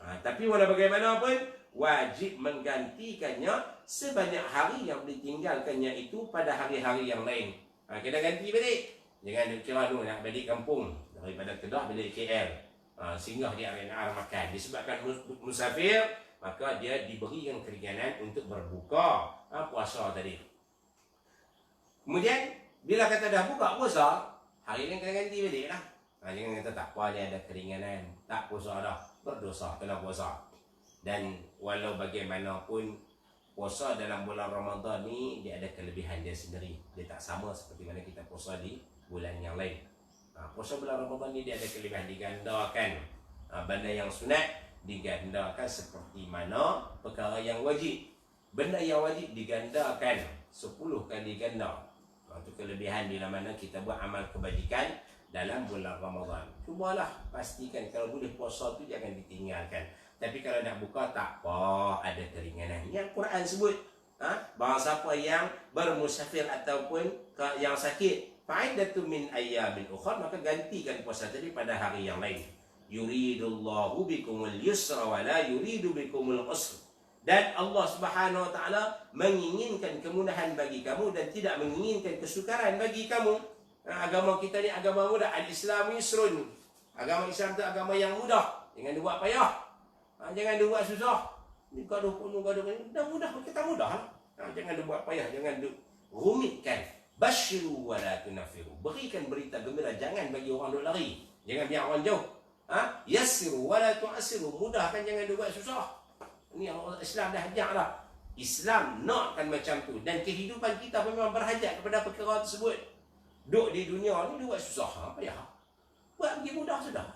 Tapi walau bagaimanapun, wajib menggantikannya sebanyak hari yang ditinggalkannya itu pada hari-hari yang lain. Kena ganti balik. Jangan kira dulu nak balik kampung daripada Kedah balik KL. Singgah di area makan. Disebabkan musafir, maka dia diberikan keringanan untuk berbuka puasa tadi. Kemudian bila kata dah buka puasa, hari ni kena ganti balik lah. Jangan kata tak apa, dia ada keringanan, tak puasa dah, berdosa, kena puasa. Dan walau bagaimanapun, puasa dalam bulan Ramadan ni dia ada kelebihan dia sendiri. Dia tak sama seperti mana kita puasa di bulan yang lain. Puasa bulan Ramadan ni dia ada kelebihan, digandakan. Benda yang sunat digandakan seperti mana perkara yang wajib. Benda yang wajib digandakan 10 kali ganda. Itu kelebihan bila mana kita buat amal kebajikan dalam bulan Ramadan. Cubalah pastikan kalau boleh puasa tu jangan ditinggalkan. Tapi kalau nak buka tak apa, ada keringanan. Yang Quran sebut, barang siapa yang bermusafir ataupun yang sakit, fa'iddatun min ayyamin ukhra, maka gantikan puasa tadi pada hari yang lain. Yuridullahu bikumul yusra wa la yuridu bikumul usra. Dan Allah Subhanahu wa taala menginginkan kemudahan bagi kamu dan tidak menginginkan kesukaran bagi kamu. Agama kita ni agama mudah. Al-Islam yusrun. Agama Islam tu agama yang mudah. Jangan dibuat payah. Jangan dibuat susah. Ni gaduh kuno gaduh ni dah mudah, kita mudah. Jangan dibuat payah, jangan rumitkan. Basyiru wa la tunafiru. Berikan berita gembira, jangan bagi orang duk lari. Jangan biar orang jauh. Yassiru wa la tu'assiru. Mudahkan, jangan dibuat susah. Ni Islam dah ajak dah. Islam nakkan macam tu, dan kehidupan kita memang berhajat kepada perkara tersebut. Duk di dunia ni dia buat susah, payah. Buat pergi mudah sudah.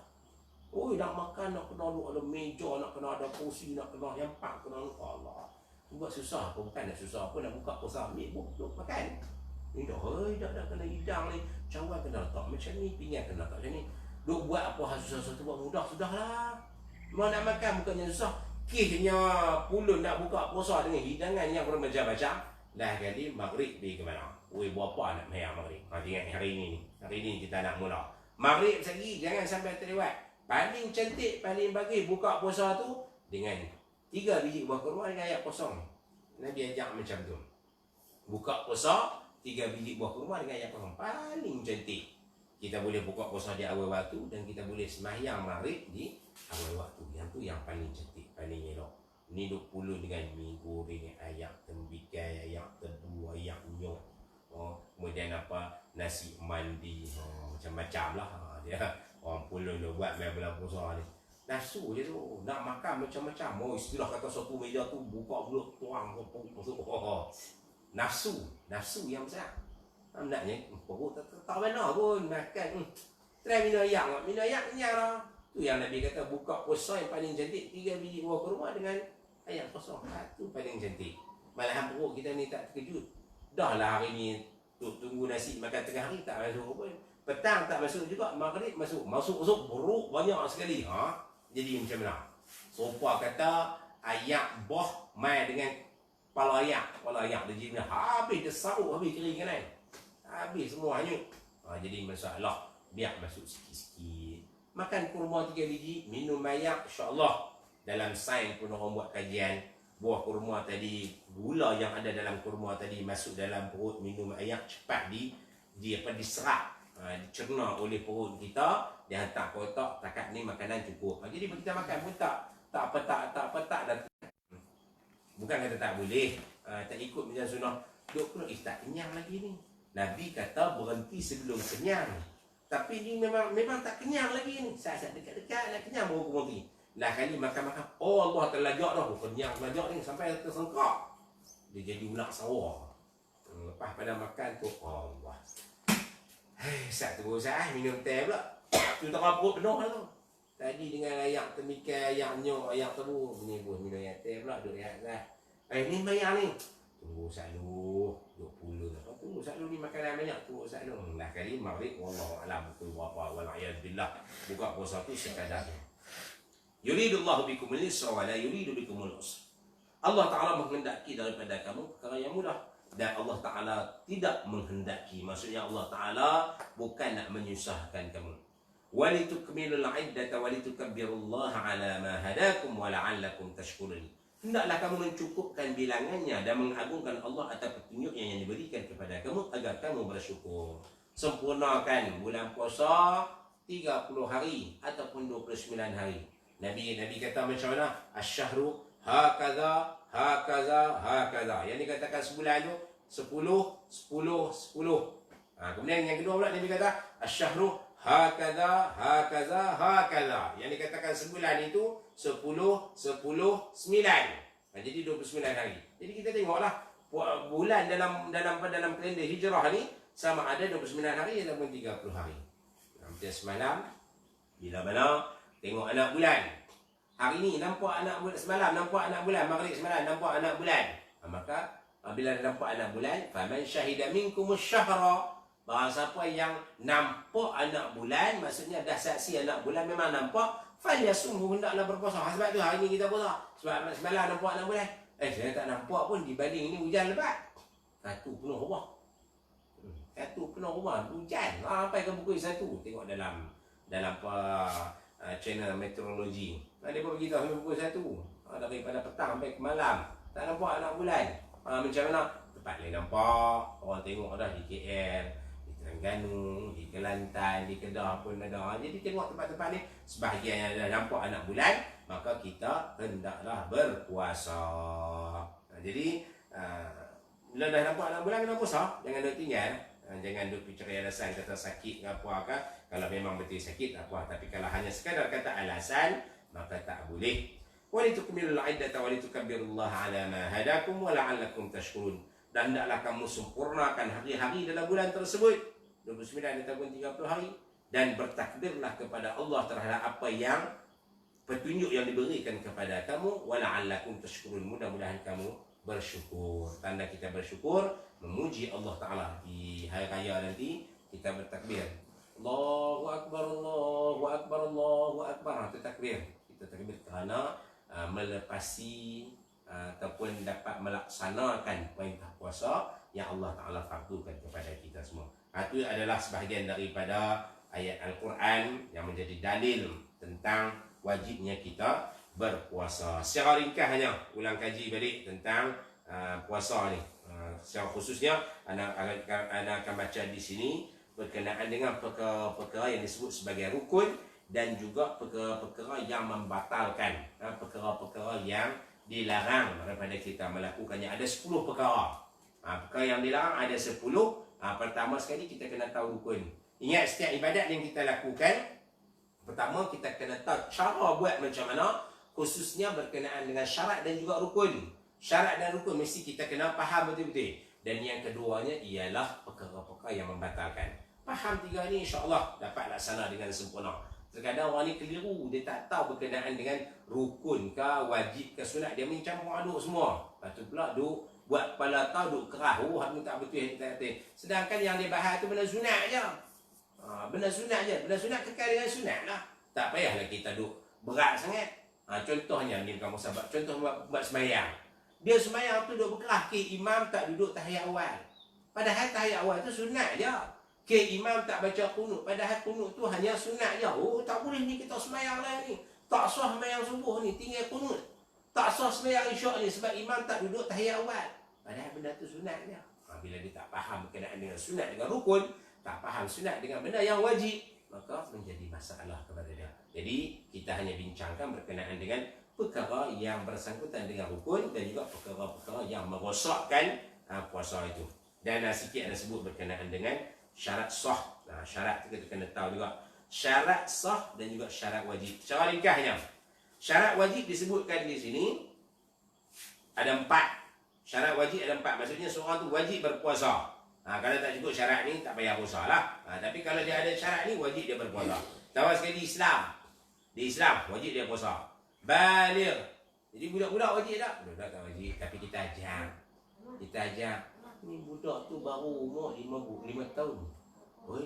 Nak makan, nak kena duduk ada meja, nak kena ada kursi, nak kena empat, kena Allah. Buat susah pun, bukan nak susah pun, nak buka puasa, ambil duduk makan. Ni dah, dah kena hidang ni. Cawan kena letak macam ni, pinggan kena letak macam ni. Duk buat apa hal susah-susah tu, buat mudah sudahlah. Mau nak makan bukannya susah. Kisnya pulun nak buka puasa dengan hidangan yang bermacam-macam. Dah kali maghrib pergi ke mana? Berapa nak mayar maghrib? Tengok hari ni. Hari ni kita nak mula. Maghrib lagi, jangan sampai terlewat. Paling cantik, paling bagi buka puasa tu dengan 3 biji buah kurma dengan ayat kosong. Nabi ajak macam tu. Buka puasa 3 biji buah kurma dengan ayat kosong. Paling cantik. Kita boleh buka puasa di awal waktu dan kita boleh sembahyang maghrib di awal waktu. Yang tu yang paling cantik, paling elok. Ni 20 dengan mi goreng, ayak tembikai, ayak tebu, ayak nyok. Kemudian apa, nasi mandi, macam-macam lah. Dia orang puluh dia buat main bulan puasa ni. Nafsu je tu, nak makan macam-macam. Istilah kata satu meja tu buka mulut tuang masuk. Nafsu yang besar. Hendaknya perut tak mana pun makan. Try minum ayak kenyang lah. Tu yang Nabi kata buka puasa yang paling cantik 3 biji buah kurma dengan ayak kosong. Tu paling cantik. Malahan perut kita ni tak terkejut. Dah lah hari ni tunggu nasi makan tengah hari tak masuk pun. Petang tak masuk juga, maghrib masuk. Masuk buruk banyak sekali. Jadi macam mana? Sopa kata ayak boh mai dengan kepala ayak. Kepala ayak dia jadi habis dia saruk habis kering kan. Habis semua hanyut. Jadi masalah biar masuk sikit-sikit. Makan kurma 3 biji, minum ayak, insya-Allah. Dalam sains pun orang buat kajian, buah kurma tadi, gula yang ada dalam kurma tadi masuk dalam perut, minum ayak cepat diserap, dicerna oleh perut kita, dia hantar ke otak, takat ni makanan cukup. Jadi kita makan pun tak petak dan bukan kata tak boleh, tak ikut macam sunnah. Duk pula tak kenyang lagi ni. Nabi kata berhenti sebelum kenyang. Tapi ni memang tak kenyang lagi ni. Saat dekat-dekat nak kenyang baru berhenti. Lah kali makan-makan, Allah terlajak dah. Kenyang terlajak ni sampai tersengkak. Dia jadi unak sawah. Lepas pada makan tu, Allah. Saat tu minum teh pula. Tu tak perut penuh lah tu. Tadi dengan ayak temikai, ayak nyok, ayak tebu. Ni pun minum ayak teh pula. Duduk rehat lah. Ni bayar ni. Tunggu selalu 20 dah. Tunggu selalu ni makanan banyak. Tunggu selalu. Lah kali maghrib wallahualam pukul berapa. Wal'ayadbillah. Buka puasa tu sekadarnya. Yuridullahu bikumul yusra wa la yuridu bikumul usra. Allah Ta'ala menghendaki daripada kamu perkara yang mudah. Dan Allah Ta'ala tidak menghendaki. Maksudnya Allah Ta'ala bukan nak menyusahkan kamu. Walitukmilul iddata walitukabbirullaha ala ma hadakum wa la'allakum tashkurun. Hendaklah kamu mencukupkan bilangannya dan mengagungkan Allah atas petunjuk yang diberikan kepada kamu agar kamu bersyukur. Sempurnakan bulan puasa 30 hari ataupun 29 hari. Nabi kata macam mana? Asy-syahru hakaza. Yang dikatakan sebulan tu 10. Kemudian yang kedua pula Nabi kata asy-syahru hakaza. Yang dikatakan sebulan itu 10, 9. Jadi 29 hari. Jadi kita tengoklah bulan dalam kalender hijrah ni sama ada 29 hari ataupun 30 hari. Macam semalam bila mana tengok anak bulan. Hari ni nampak anak bulan, semalam nampak anak bulan, maghrib semalam nampak anak bulan. Maka bila nampak anak bulan, faman syahida minkumus syahra. Barang siapa yang nampak anak bulan, maksudnya dah saksi anak bulan memang nampak, falyasumhu, hendaklah berpuasa. Sebab tu hari ni kita puasa. Sebab semalam nampak anak bulan. Saya tak nampak pun dibanding ni hujan lebat. Satu penuh rumah. Hujan. Sampai ke pukul 1. Tengok dalam channel meteorologi. Dia pun beritahu sampai pukul 1. Daripada petang sampai ke malam. Tak nampak anak bulan. Macam mana? Tempat lain nampak. Orang tengok dah di KL, di Terengganu, di Kelantan, di Kedah pun ada. Jadi tengok tempat-tempat ni, sebahagian yang dah nampak anak bulan, maka kita hendaklah berpuasa. Jadi bila dah nampak anak bulan, kena puasa. Jangan duduk tinggal. Jangan duduk cari alasan kata sakit ke apa kan. Kalau memang betul sakit apa. Tapi kalau hanya sekadar kata alasan, maka tak boleh. Walitukmilul iddata walitukabbirullaha ala ma hadakum wa la'allakum tashkurun. Dan hendaklah kamu sempurnakan hari-hari dalam bulan tersebut, 29 ataupun 30 hari, dan bertakbirlah kepada Allah terhadap apa yang petunjuk yang diberikan kepada kamu, wa la'allakum tashkurun. Mudah-mudahan kamu bersyukur. Tanda kita bersyukur, memuji Allah Ta'ala. Di hari raya nanti kita bertakbir, Allahu Akbar, Allahu Akbar, Allahu Akbar. Itu takbir. Kita takbir kerana melepasi ataupun dapat melaksanakan perintah puasa yang Allah Ta'ala fardukan kepada kita semua. Itu adalah sebahagian daripada ayat Al-Quran yang menjadi dalil tentang wajibnya kita berpuasa. Secara ringkas hanya ulang kaji balik tentang puasa ni. Secara khususnya anak akan baca di sini berkenaan dengan perkara-perkara yang disebut sebagai rukun dan juga perkara-perkara yang membatalkan, perkara-perkara yang dilarang daripada kita melakukannya. Ada 10 perkara. Perkara yang dilarang ada 10. Pertama sekali kita kena tahu rukun. Ingat, setiap ibadat yang kita lakukan, pertama kita kena tahu cara buat macam mana, khususnya berkenaan dengan syarat dan juga rukun. Syarat dan rukun mesti kita kena faham betul-betul. Dan yang keduanya ialah perkara-perkara yang membatalkan. Faham 3 ni, insya-Allah dapat laksana dengan sempurna. Terkadang orang ni keliru, dia tak tahu berkenaan dengan rukun ke, wajib ke, sunat, dia mencampur aduk semua. Lepas tu pula duk buat kepala tahu, duk kerah, ni tak betul, ni tak betul. Sedangkan yang dia bahas tu benda sunat je. Benda sunat je, benda sunat kekal dengan sunat lah. Tak payahlah kita duk berat sangat. Contohnya ni kamu sahabat, contoh buat sembahyang. Dia sembahyang tu duk berkerah, imam tak duduk tahiyat awal. Padahal tahiyat awal tu sunat je. Imam tak baca kunut, padahal kunut tu hanya sunat je. Tak boleh ni kita sembahyang lah ni. Tak sah sembahyang subuh ni, tinggal kunut. Tak sah sembahyang isyak ni sebab imam tak duduk tahiyat awal. Padahal benda tu sunat je. Bila dia tak faham berkenaan dengan sunat dengan rukun, tak faham sunat dengan benda yang wajib, maka menjadi masalah kepada dia. Jadi kita hanya bincangkan berkenaan dengan perkara yang bersangkutan dengan rukun dan juga perkara-perkara yang merosakkan puasa itu. Dan sikit ada sebut berkenaan dengan syarat sah. Syarat itu kita kena tahu juga. Syarat sah dan juga syarat wajib. Secara ringkasnya, syarat wajib disebutkan di sini ada 4. Syarat wajib ada 4. Maksudnya seorang tu wajib berpuasa. Kalau tak cukup syarat ni, tak payah puasa lah. Tapi kalau dia ada syarat ni, wajib dia berpuasa. Tahu sekali Islam. Di Islam, wajib dia puasa. Baligh. Jadi budak-budak wajib tak? Budak tak wajib. Tapi kita ajar. Kita ajar. Ni budak tu baru umur 5 tahun.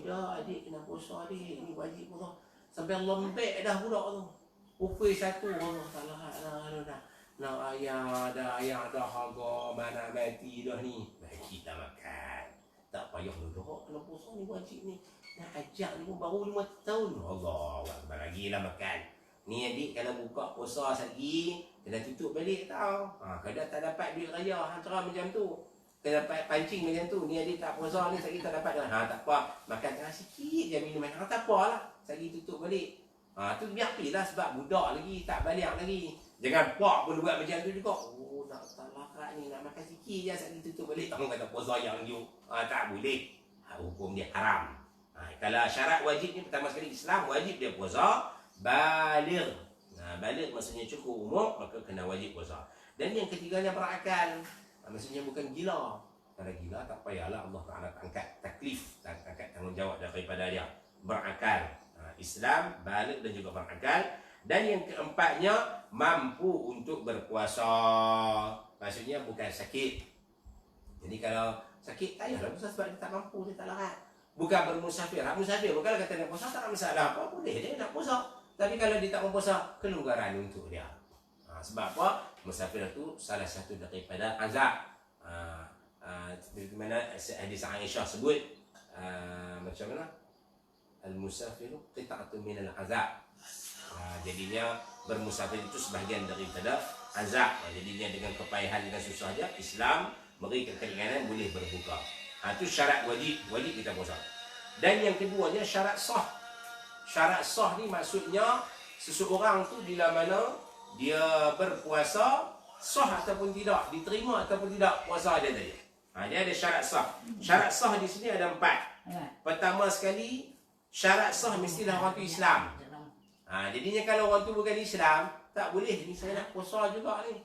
Dah adik kena puasa adik. Ni wajib puasa. Sampai lembek dah budak tu. Pukul 1. Allah salah. Nak ayah dah harga mana mati dah ni. Bagi kita makan. Tak payah duduk. Kena puasa ni wajib ni. Nak ajak ni pun baru 5 tahun. Allah Akbar, lagilah makan. Ni adik kalau buka puasa lagi, kena tutup balik tau. Kadang tak dapat duit raya antara macam tu. Kena dapat pancing macam tu. Ni adik tak puasa ni, lagi tak dapat dah. Tak apa. Makan tengah sikit je minuman. Tak apalah. Lagi tutup balik. Tu biar pilih sebab budak lagi, tak balik lagi. Jangan pak pun buat macam tu juga. Nak talak ni, nak makan sikit je, lagi tutup balik. Orang kata puasa yang you. Tak boleh. Hukum dia haram. Kalau syarat wajib ni, pertama sekali Islam wajib dia puasa. Baligh. Baligh maksudnya cukup umur, maka kena wajib puasa. Dan yang ketiganya berakal. Maksudnya bukan gila. Kalau gila tak payahlah, Allah Ta'ala angkat taklif, angkat tanggungjawab daripada dia. Berakal. Islam, baligh dan juga berakal. Dan yang keempatnya, mampu untuk berpuasa. Maksudnya bukan sakit. Jadi kalau sakit, tak payahlah puasa sebab dia tak mampu, dia tak larat. Bukan bermusafir. Musafir bukan kata nak puasa tak ada masalah apa, boleh dia nak puasa. Tapi kalau dia tak mempuasa, kelonggaran untuk dia. Sebab apa? Musafir itu salah satu daripada azab. Seperti mana hadis Aisyah sebut, macam mana? Al-musafiru qita'atun minal azab. Jadinya bermusafir itu sebahagian daripada azab. Jadinya dengan kepayahan, dengan susah saja, Islam beri keringanan, boleh berbuka. Itu syarat wajib kita puasa. Dan yang keduanya syarat sah. Syarat sah ni maksudnya seseorang tu bila mana dia berpuasa, sah ataupun tidak, diterima ataupun tidak puasa dia tadi. Dia ada syarat sah. Syarat sah di sini ada 4. Pertama sekali, syarat sah mestilah orang tu Islam. Jadinya kalau orang tu bukan Islam, tak boleh ni saya nak puasa juga ni.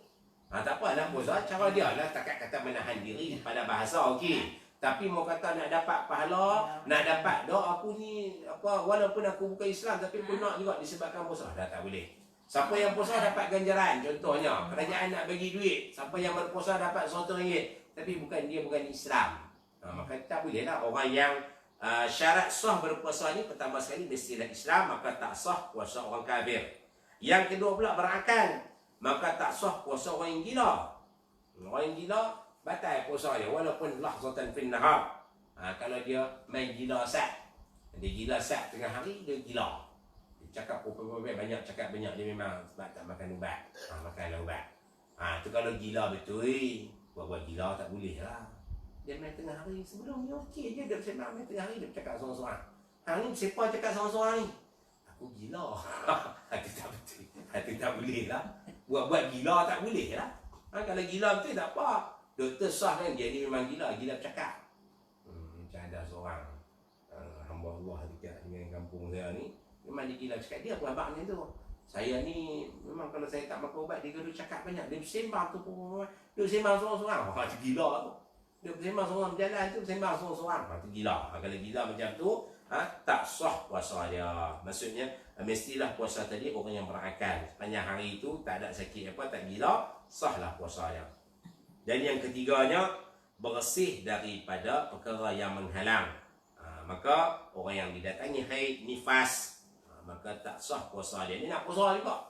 Tak apa, nak puasa cara dia lah, takat kata menahan diri pada bahasa okey. Tapi mau kata nak dapat pahala, nak dapat doa aku ni apa, walaupun aku bukan Islam tapi aku nak juga disebabkan puasa, dah tak boleh. Siapa yang puasa dapat ganjaran, contohnya kerajaan nak bagi duit, siapa yang berpuasa dapat RM100, tapi dia bukan Islam. Maka tak boleh lah orang yang syarat sah berpuasa ni pertama sekali mestilah Islam, maka tak sah puasa orang kafir. Yang kedua pula berakal, maka tak sah puasa orang yang gila. Orang yang gila batal puasa dia walaupun lahzatan fin nahar. Kalau dia main gila sat, dia gila sat tengah hari, dia gila. Dia cakap banyak, cakap banyak, dia memang sebab tak makan ubat. Makanlah ubat. Tu kalau gila betul, buat-buat gila tak boleh lah. Dia main tengah hari, sebelum ni okey je, dia bersembang main tengah hari, dia bercakap seorang-seorang. Hari ni siapa cakap seorang-seorang ni? Aku gila. Itu tak betul. Itu tak boleh lah. Buat-buat gila tak boleh lah. Kalau gila betul tak apa. Doktor sah kan dia ni memang gila bercakap. Macam ada seorang hamba Allah dekat dengan kampung saya ni, memang dia gila bercakap. Dia pun abang macam tu. Saya ni memang kalau saya tak makan ubat, dia duduk cakap banyak. Dia bersembang tu pun. Dia bersembang seorang-seorang. Tu gila tu. Dia bersembang seorang berjalan tu, bersembang seorang-seorang. Tu gila. Kalau gila macam tu, tak sah puasa dia. Maksudnya mestilah puasa tadi orang yang berakal. Sepanjang hari itu tak ada sakit apa, tak gila, sahlah puasa dia. Dan yang ketiganya, bersih daripada perkara yang menghalang. Maka orang yang didatangi haid, nifas, maka tak sah puasa dia. Ni nak puasa juga.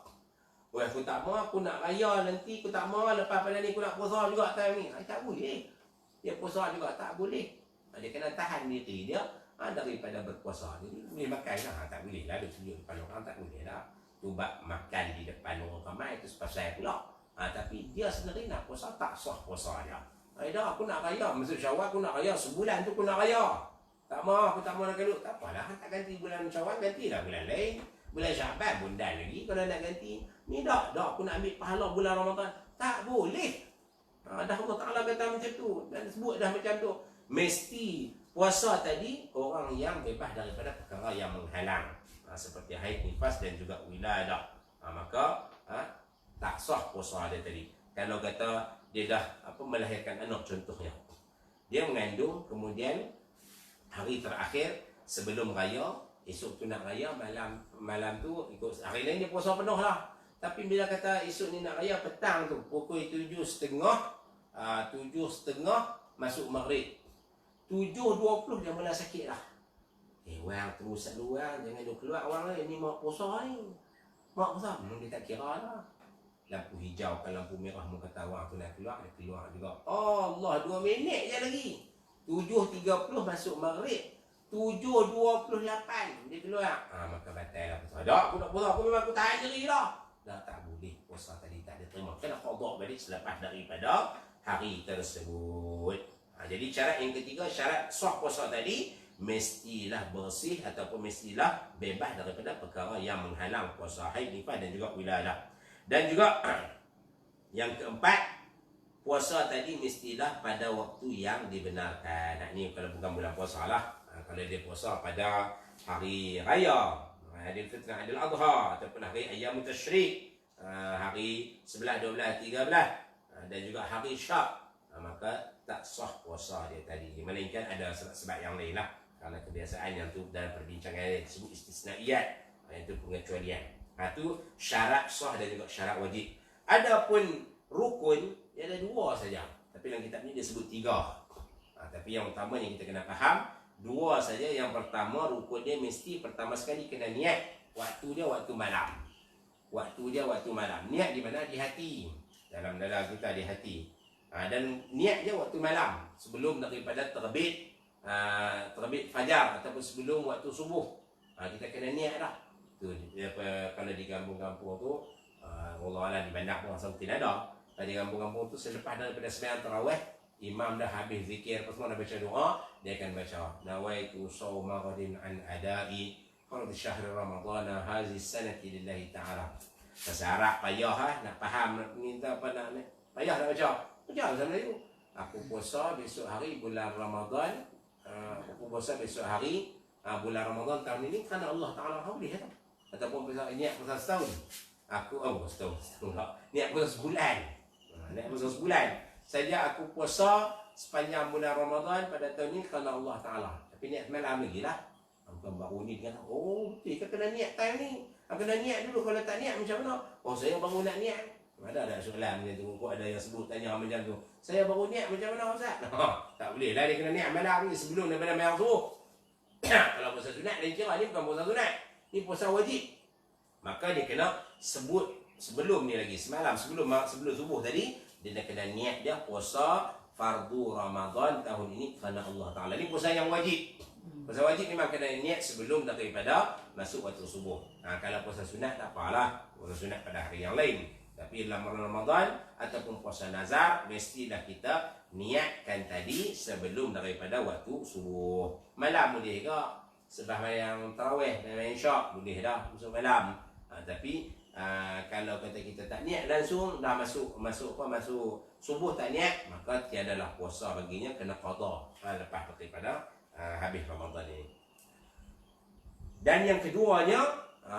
Wah, aku tak mau, aku nak raya nanti, aku tak mau lepas pada ni aku nak puasa juga time ni. Tak boleh. Dia puasa juga tak boleh. Dia kena tahan diri dia daripada berpuasa. Jadi boleh makan lah. Tak boleh lah. Dia tunjuk depan orang, tak boleh lah. Cuba makan di depan orang ramai, itu sepasal pula. Tapi dia sendiri nak puasa, tak sah puasa dia. Dah aku nak raya, maksud Syawal aku nak raya, sebulan tu aku nak raya. Tak mau, aku tak mau nak gaduh. Tak apalah, tak ganti bulan Syawal, gantilah bulan lain. Bulan Syaban bundan lagi kalau nak ganti. Ni dah aku nak ambil pahala bulan Ramadan. Tak boleh. Dah Allah Ta'ala kata macam tu. Dan sebut dah macam tu. Mesti puasa tadi orang yang bebas daripada perkara yang menghalang. Seperti haid, nifas dan juga wiladah. Maka tak sah puasa dia tadi. Kalau kata dia dah melahirkan anak contohnya, dia mengandung, kemudian hari terakhir sebelum raya, esok tu nak raya, malam tu ikut hari lain dia puasa penuh lah. Tapi bila kata esok ni nak raya, petang tu pukul 7.30 masuk maghrib, 7.20 dia mula sakit lah. Wang terus luar, jangan dia keluar orang lain ni mau puasa ni. Mau puasa, dia tak kira lah. Lampu hijau, kalau lampu merah mu kata awak tu nak keluar, dia keluar juga. Allah, 2 minit je lagi. 7.30 masuk maghrib, 7.28 dia keluar. Maka batal lah puasa. Tak, aku nak puasa, aku memang aku tahan diri lah. Dah tak boleh, puasa tadi tak diterima. Kena qada balik selepas daripada hari tersebut. Jadi syarat yang ketiga, syarat sah puasa tadi, mestilah bersih ataupun mestilah bebas daripada perkara yang menghalang puasa haid, nifas dan juga wiladah. Dan juga yang keempat, puasa tadi mestilah pada waktu yang dibenarkan. Ini kalau bukan bulan puasa lah. Kalau dia puasa pada hari raya, Aidil Fitr, Aidil Adha, ataupun hari Ayyam Tasyrik, hari 11, 12, 13 dan juga hari Syak, maka tak sah puasa dia tadi. Melainkan ada sebab yang lain lah. Karena kebiasaan yang tu dalam perbincangan disebut istisnaiyat, itu pengecualian. Itu syarat sah dan juga syarat wajib. Adapun rukun, dia ada 2 saja. Tapi dalam kitab ni dia sebut 3. Tapi yang utama yang kita kena faham, 2 saja. Yang pertama, rukun dia mesti pertama sekali kena niat. Waktu dia waktu malam. Waktu dia waktu malam. Niat di mana? Di hati. Dalam kita di hati. Dan niat dia waktu malam. Sebelum daripada terbit fajar ataupun sebelum waktu subuh. Kita kena niat dah. Tu kalau di kampung-kampung tu, wallahualam di bandar pun asal tidak ada. Di kampung-kampung tu selepas daripada sembahyang tarawih, imam dah habis zikir, apa semua dah baca doa, dia akan baca nawaitu shauma ghadin an adai fardh syahr ramadan hazihi sanati lillahi ta'ala. Bahasa Arab payah nak faham, nak minta apa nak payah nak baca. Baca sama itu. Aku puasa besok hari bulan Ramadan. Aku puasa besok hari bulan Ramadan tahun ini kerana Allah Ta'ala boleh kata. Ataupun niat puasa setahun. Aku setahun tak. Niat puasa sebulan. Niat puasa sebulan. Saja aku puasa sepanjang bulan Ramadan pada tahun ini kerana Allah Ta'ala. Tapi niat malam lagi lah. Bukan baru ni dia kata, betul ke kena niat time ni? Kena niat dulu, kalau tak niat macam mana? Saya baru nak niat. Ada soalan macam tu. Kok ada yang sebut tanya macam tu. Saya baru niat macam mana Ustaz? Tak boleh lah dia kena niat malam ni sebelum daripada malam subuh. Kalau puasa sunat lain kira, ni bukan puasa sunat. Ni puasa wajib. Maka dia kena sebut sebelum ni lagi, semalam sebelum subuh tadi, dia dah kena niat dia puasa fardu Ramadan tahun ini kerana Allah Ta'ala. Ni puasa yang wajib. Puasa wajib memang kena niat sebelum daripada masuk waktu subuh. Kalau puasa sunat tak apalah, puasa sunat pada hari yang lain. Tapi dalam Ramadan ataupun puasa nazar, mestilah kita niatkan tadi sebelum daripada waktu subuh. Malam boleh ke? Sembahyang tarawih dan syak boleh dah masuk malam. Tapi Kalau kata kita tak niat langsung dah masuk subuh tak niat, maka tiadalah puasa baginya, kena qada lepas daripada habis Ramadan ini. Dan yang keduanya,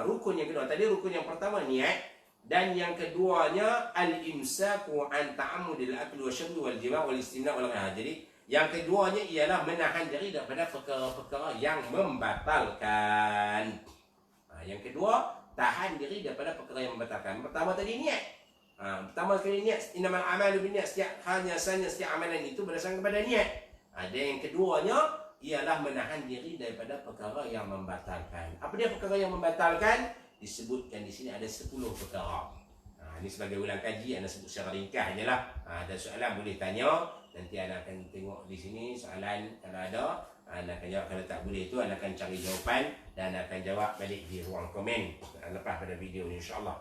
rukun yang kedua, tadi rukun yang pertama niat, dan yang keduanya al-imsaku an ta'ammudil akli wa syurbi wal jima' wal istimna' wal ghayah. Jadi yang keduanya ialah menahan diri daripada perkara-perkara yang membatalkan. Yang kedua, tahan diri daripada perkara yang membatalkan. Pertama tadi niat. Pertama sekali niat, innamal a'malu binniyat, setiap amalan itu berdasarkan kepada niat. Dan yang keduanya ialah menahan diri daripada perkara yang membatalkan. Apa dia perkara yang membatalkan? Disebutkan di sini ada 10 perkara. Ini sebagai ulang kaji, anda sebut secara ringkas je lah. Ada soalan boleh tanya. Nanti anda akan tengok di sini soalan kalau ada. Anda akan jawab, kalau tak boleh itu anda akan cari jawapan dan anda akan jawab balik di ruang komen lepas pada video ni, insyaAllah.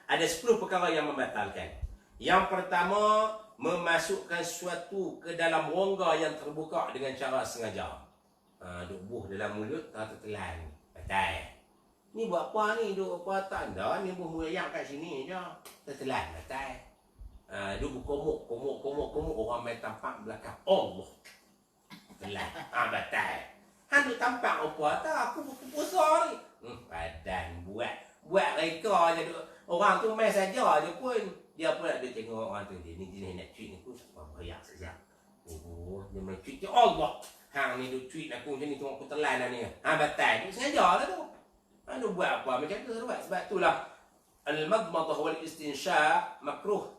Ada 10 perkara yang membatalkan. Yang pertama, memasukkan sesuatu ke dalam rongga yang terbuka dengan cara sengaja. Duk buh dalam mulut, tertelan. Batal. Ni buat apa ni? Duk apa tanda? Ni buh muyang kat sini je. Tertelan. Batal. Duk komuk. Orang main tampak belakang. Allah. Telan. Batal. Han duk tampak apa tak? Aku puasa ni. Badan buat reka je. Orang tu main saja je pun. Dia pun nak tengok orang tu. Dia ni jenis nak tweet aku. Bayar saja. Dia main tweet je. Allah. Hang ni duk tweet aku macam ni. Tengok aku telan dah ni. Batal. Dia sengaja lah tu. Dia buat apa macam tu. Sebab itulah. Al-madmadah wal-istinsya' makruh.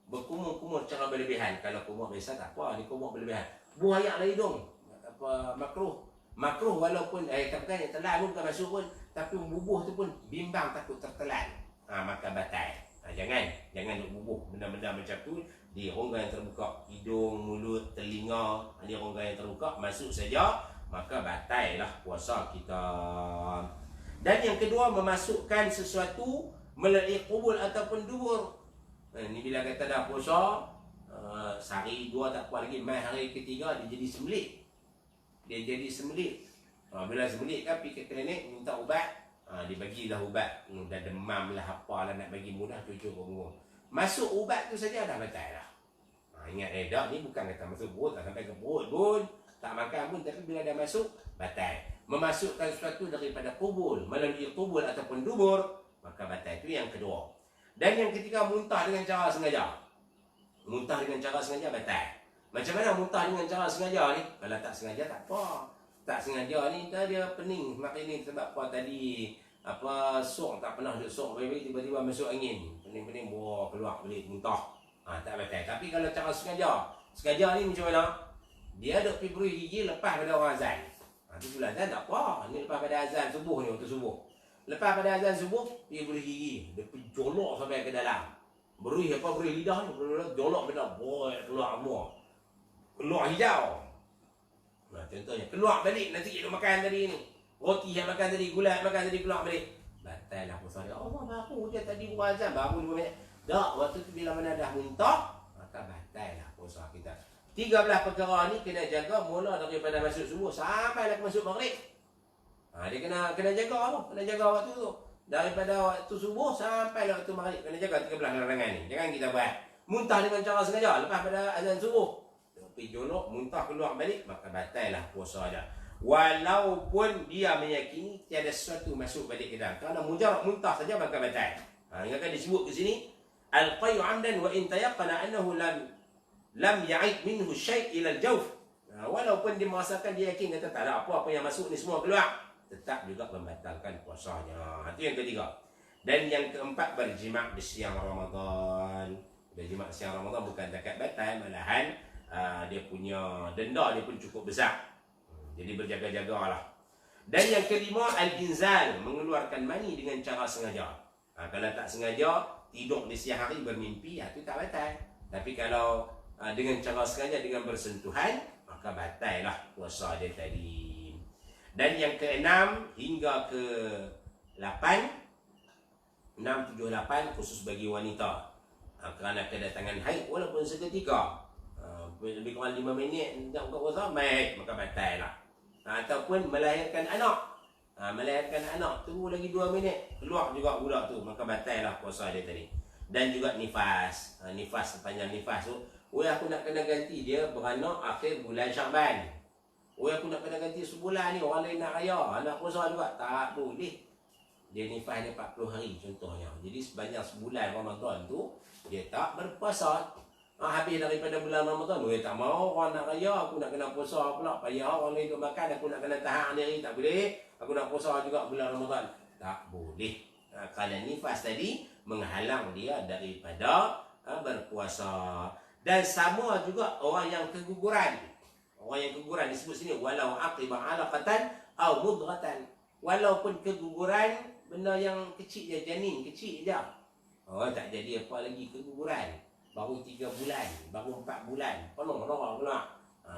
Berkumur-kumur secara berlebihan. Kalau kumur biasa tak apa. Ni kumur berlebihan. Buah ayak dari hidung. Makruh. Makruh walaupun katakan yang telan pun bukan masuk pun, tapi bubuh tu pun bimbang takut tertelan. Maka batal. Jangan duk bubuh benda-benda macam tu di rongga yang terbuka, hidung, mulut, telinga, di rongga yang terbuka masuk saja, maka batal lah puasa kita. Dan yang kedua, memasukkan sesuatu melalui qubul ataupun dubur. Ni bila kata dah puasa, sehari dua tak apa lagi, mai hari ketiga dia jadi sembelit. Bila sembelit kan pergi ke klinik minta ubat. Dia bagilah ubat. Dah demam lah, apalah nak bagi mudah cucu pun. Masuk ubat tu saja dah batal lah. Ingat dah, ni bukan kata masuk perut, tak sampai ke perut pun, tak makan pun, tapi bila dah masuk, batal. Memasukkan sesuatu daripada kubul melalui kubul ataupun dubur, maka batal. Itu yang kedua. Dan yang ketiga, muntah dengan cara sengaja. Muntah dengan cara sengaja batal. Macam mana muntah dengan cara sengaja ni? Kalau tak sengaja tak apa. Tak sengaja ni dia pening makin ni sebab apa tadi, sok tak pernah duk sok baik-baik, tiba-tiba masuk angin, pening-pening buah keluar balik muntah. Tak batal. Tapi kalau cara sengaja ni macam mana? Dia duk pergi berui gigi lepas pada orang azan. Tu bulan azan tak apa. Ni lepas pada azan subuh ni, waktu subuh. Lepas pada azan subuh, dia berui gigi, dia pergi jolok sampai ke dalam. Berui lidah ni, jolok benda boy keluar semua. Keluar hijau. Contohnya keluar balik nasi yang makan tadi ni, roti yang makan tadi, gulai makan tadi keluar balik, batal lah puasa dia. Allah baru je tadi buat azan, baru 5 minit. Tak, waktu tu bila mana dah muntah, maka batal lah puasa kita. 13 perkara ni kena jaga mula daripada masuk subuh sampai lah masuk maghrib. Dia kena jaga apa? Kena jaga waktu tu. Daripada waktu subuh sampai lah waktu maghrib, kena jaga 13 larangan ni. Jangan kita buat muntah dengan cara sengaja lepas pada azan subuh. Pergi jolok, muntah keluar balik, maka batal lah puasa dia. Walaupun dia meyakini tiada sesuatu masuk balik ke dalam. Kalau mujarab muntah saja maka batal. Ingatkan disebut ke sini, al-qayu amdan wa in tayaqqana annahu lam ya'id minhu syai' ila al-jawf. Walaupun dia merasakan, dia yakin kata tak ada apa-apa yang masuk ni semua keluar, tetap juga membatalkan puasanya. Itu yang ketiga. Dan yang keempat, berjima' di siang Ramadan. Berjima' siang Ramadan bukan takat batal, malahan dia punya denda dia pun cukup besar. Jadi berjaga-jagalah. Dan yang kelima, al-inzal, mengeluarkan mani dengan cara sengaja. Kalau tak sengaja, tidur di siang hari bermimpi, itu tak batal. Tapi kalau dengan cara sengaja, dengan bersentuhan, maka batal lah puasa dia tadi. Dan yang keenam hingga ke 6, 7, 8 khusus bagi wanita. Kerana kedatangan haid walaupun seketika, lebih kurang 5 minit nak buka puasa, baik, maka batal lah. Ataupun melahirkan anak, Melahirkan anak, tunggu lagi 2 minit, keluar juga budak tu, maka batal lah puasa dia tadi. Dan juga nifas, nifas sepanjang nifas tu, aku nak kena ganti dia beranak akhir bulan Syaban. Aku nak kena ganti sebulan ni, orang lain nak raya, nak puasa juga, tak boleh. Dia nifas dia 40 hari contohnya. Jadi sepanjang sebulan Ramadan tu dia tak berpuasa. Habis daripada bulan Ramadan, tak mau orang nak raya, aku nak kena puasa pula. Payah orang lain duk makan, aku nak kena tahan diri, tak boleh. Aku nak puasa juga bulan Ramadan. Tak boleh. Kerana nifas tadi menghalang dia daripada berpuasa. Dan sama juga orang yang keguguran. Orang yang keguguran disebut sini walau aqiba alaqatan au mudghatan. Walaupun keguguran benda yang kecil je, janin kecil je. Tak jadi apa lagi keguguran. Baru 3 bulan, baru 4 bulan. Penuh pula.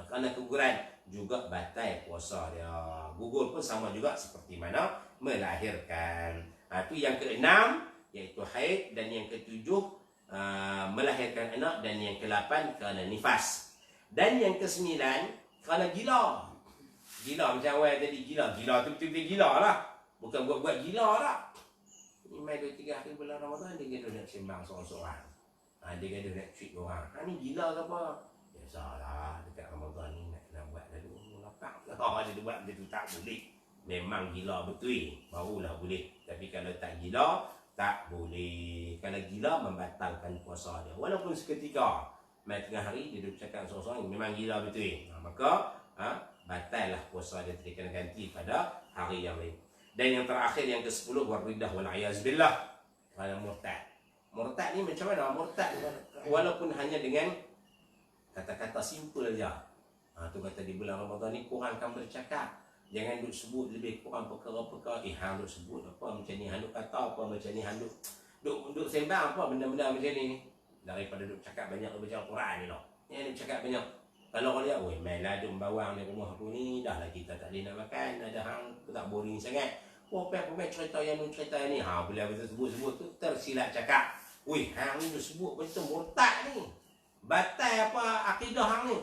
Kerana keguguran juga batal puasa dia. Gugur pun sama juga seperti mana melahirkan. Itu yang ke-6 iaitu haid, dan yang ke-7 melahirkan anak, dan yang ke-8 kerana nifas. Dan yang ke-9 kerana gila. Gila macam awal tadi, gila tu betul-betul gila lah. Bukan buat-buat gila tak. Ni mai 2-3 hari bulan Ramadan, dia gaduh nak sembang seorang-seorang. Dia gaduh nak treat orang. Ni gila ke apa? Biasalah, dekat Ramadan ni nak buat lalu lapang. Dia buat macam tu, tak boleh. Memang gila betul, barulah boleh. Tapi kalau tak gila, tak boleh. Kalau gila, membatalkan puasa dia. Walaupun seketika, mai tengah hari, dia duduk cakap seorang-seorang, memang gila betul. Maka, batal lah puasa dia, kena ganti pada hari yang lain. Dan yang terakhir, yang ke-10, warridah wal'ayazbillah, kerana murtad. Murtad ni macam mana? Murtad walaupun hanya dengan kata-kata simple je. Tu kata di bulan Ramadan ni kurangkan bercakap. Jangan duk sebut lebih kurang perkara-perkara. Hang duk sebut apa macam ni, hang duk kata apa macam ni, hang duk sembang apa benda-benda macam ni. Daripada duk cakap banyak baca Quran ni lah. Yang duk cakap banyak. Kalau orang lihat, mainlah duk bawang di rumah aku ni, dah lah kita tak boleh nak makan, ada hang tak boring sangat. Pemain cerita yang ni, cerita yang ni. Bila kita sebut-sebut tu, tersilap cakap. Hang ni duk sebut betul murtad ni. Batal apa akidah hang ni.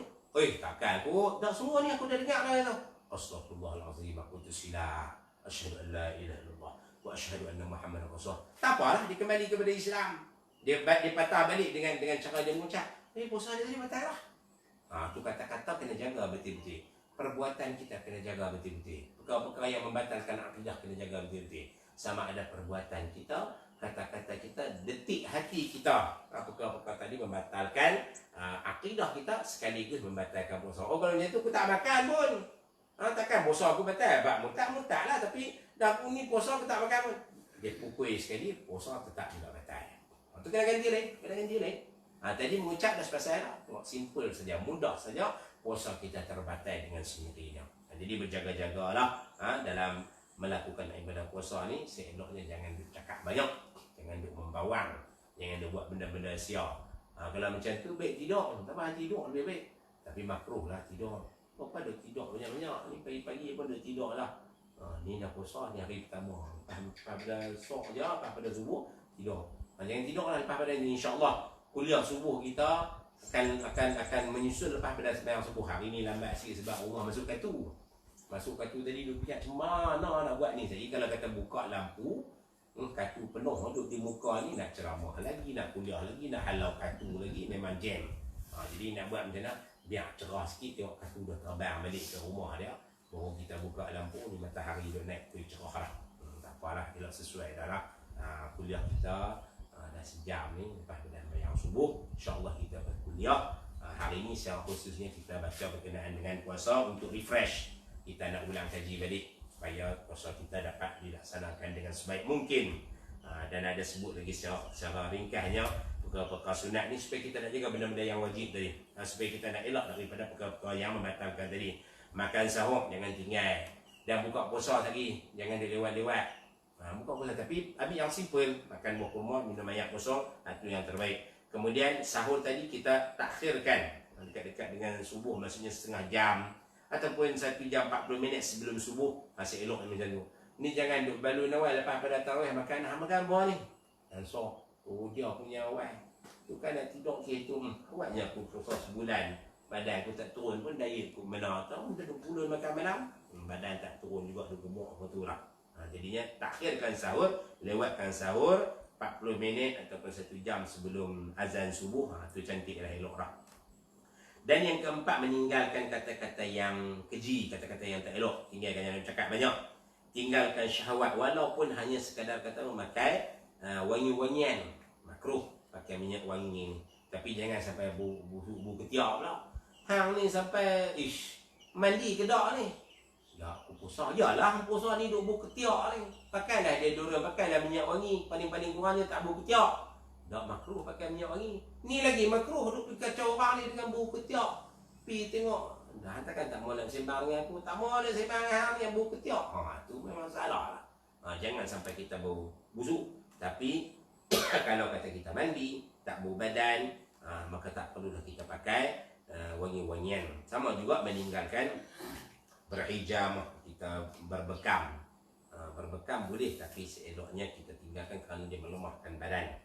Takkan aku, dah semua ni aku dah dengar dah tu. Astaghfirullahalazim, aku tersilap. Asyhadu an la ilaha illallah wa asyhadu anna Muhammadar Rasulullah. Tak apalah, dia kembali kepada Islam. Dia patah balik dengan cara dia mengucap. Puasa dia tadi batal lah. Tu kata-kata kena jaga betul-betul. Perbuatan kita kena jaga betul-betul. Perkara-perkara yang membatalkan akidah kena jaga betul-betul. Sama ada perbuatan kita, kata-kata kita, detik hati kita. Perkara-perkara tadi membatalkan akidah kita sekaligus membatalkan puasa. Kalau macam tu aku tak makan pun. Takkan puasa aku batal. Murtad lah, tapi dah aku ni puasa aku tak makan pun. Dia pukul sekali, puasa tetap juga batal. Tu kena ganti lain. Tadi mengucap dah sepasal lah. Simple saja, mudah saja. Puasa kita terbatal dengan sendirinya. Jadi berjaga-jagalah dalam melakukan ibadah puasa ni. Seeloknya jangan bercakap banyak, jangan duk membawang, jangan duk buat benda-benda sia. Kalau macam tu baik tidur, tak apa tidur lebih baik. Tapi makruh lah tidur. Apa duk tidur banyak-banyak ni, pagi-pagi pun duk tidur lah. Ni dah puasa, ni hari pertama. Lepas pada esok je, lepas pada subuh tidur. Jangan tidur lah lepas pada ni, insya-Allah kuliah subuh kita akan menyusul lepas pada sembahyang subuh. Hari ni lambat sikit sebab rumah masuk katu. Masuk katu tadi duk fikir macam mana nak buat ni. Jadi kalau kata buka lampu, katu penuh duduk di muka ni, nak ceramah lagi, nak kuliah lagi, nak halau katu lagi, memang jam. Jadi nak buat macam mana, biar cerah sikit, tengok katu dah terbang balik ke rumah dia, baru kita buka lampu ni, matahari dah naik pergi cerah lah. Tak apalah, elok sesuai dah lah. Kuliah kita dah sejam ni, lepas sembahyang subuh, insyaAllah kita berkuliah. Hari ini secara khususnya kita baca berkenaan dengan puasa untuk refresh. Kita nak ulang kaji balik supaya puasa kita dapat dilaksanakan dengan sebaik mungkin. Dan ada sebut lagi secara ringkasnya perkara-perkara sunat ni supaya kita nak jaga benda-benda yang wajib tadi, supaya kita nak elak daripada perkara-perkara yang membatalkan tadi. Makan sahur jangan tinggal, dan buka puasa lagi jangan dilewat-lewat. Buka puasa tapi ambil yang simple, makan buah kurma, minum air kosong, itu yang terbaik. Kemudian sahur tadi kita takhirkan dekat-dekat dengan subuh, maksudnya setengah jam ataupun 1 jam 40 minit sebelum subuh. Masih elok macam tu. Ni jangan duk balun awal lepas pada tarawih makan buah ni. Dan so, dia punya awal. Tu kan nak tidur ke tu, kuatnya aku puasa sebulan. Badan aku tak turun pun, diet aku mana tahu dah 20 makan malam. badan tak turun juga tu gemuk apa tu lah. Jadinya takhirkan sahur, lewatkan sahur 40 minit ataupun 1 jam sebelum azan subuh. Tu cantik lah, elok lah. Dan yang keempat, meninggalkan kata-kata yang keji, kata-kata yang tak elok. Tinggalkan, jangan cakap banyak. Tinggalkan syahwat, walaupun hanya sekadar kata memakai wangi-wangian. Makruh pakai minyak wangi ni. Tapi jangan sampai bu ketiak pula. Hang ni sampai mandi ke tak ni? Ya, aku puasa. Yalah, puasa ni duk bu ketiak ni. Pakailah deodorant, pakailah minyak wangi. Paling-paling kurangnya tak bu ketiak. Tak makruh pakai minyak wangi. Ni lagi makruh duk kacau orang ni dengan bau ketiak. Pi tengok. Dah takkan tak mau nak sembang dengan aku. Tak mau nak sembang dengan hang yang bau ketiak. Tu memang salah lah. Jangan sampai kita bau busuk. Tapi kalau kata kita mandi, tak bau badan, maka tak perlulah kita pakai wangi-wangian. Sama juga meninggalkan berhijam, kita berbekam. Berbekam boleh, tapi seeloknya kita tinggalkan kerana dia melemahkan badan.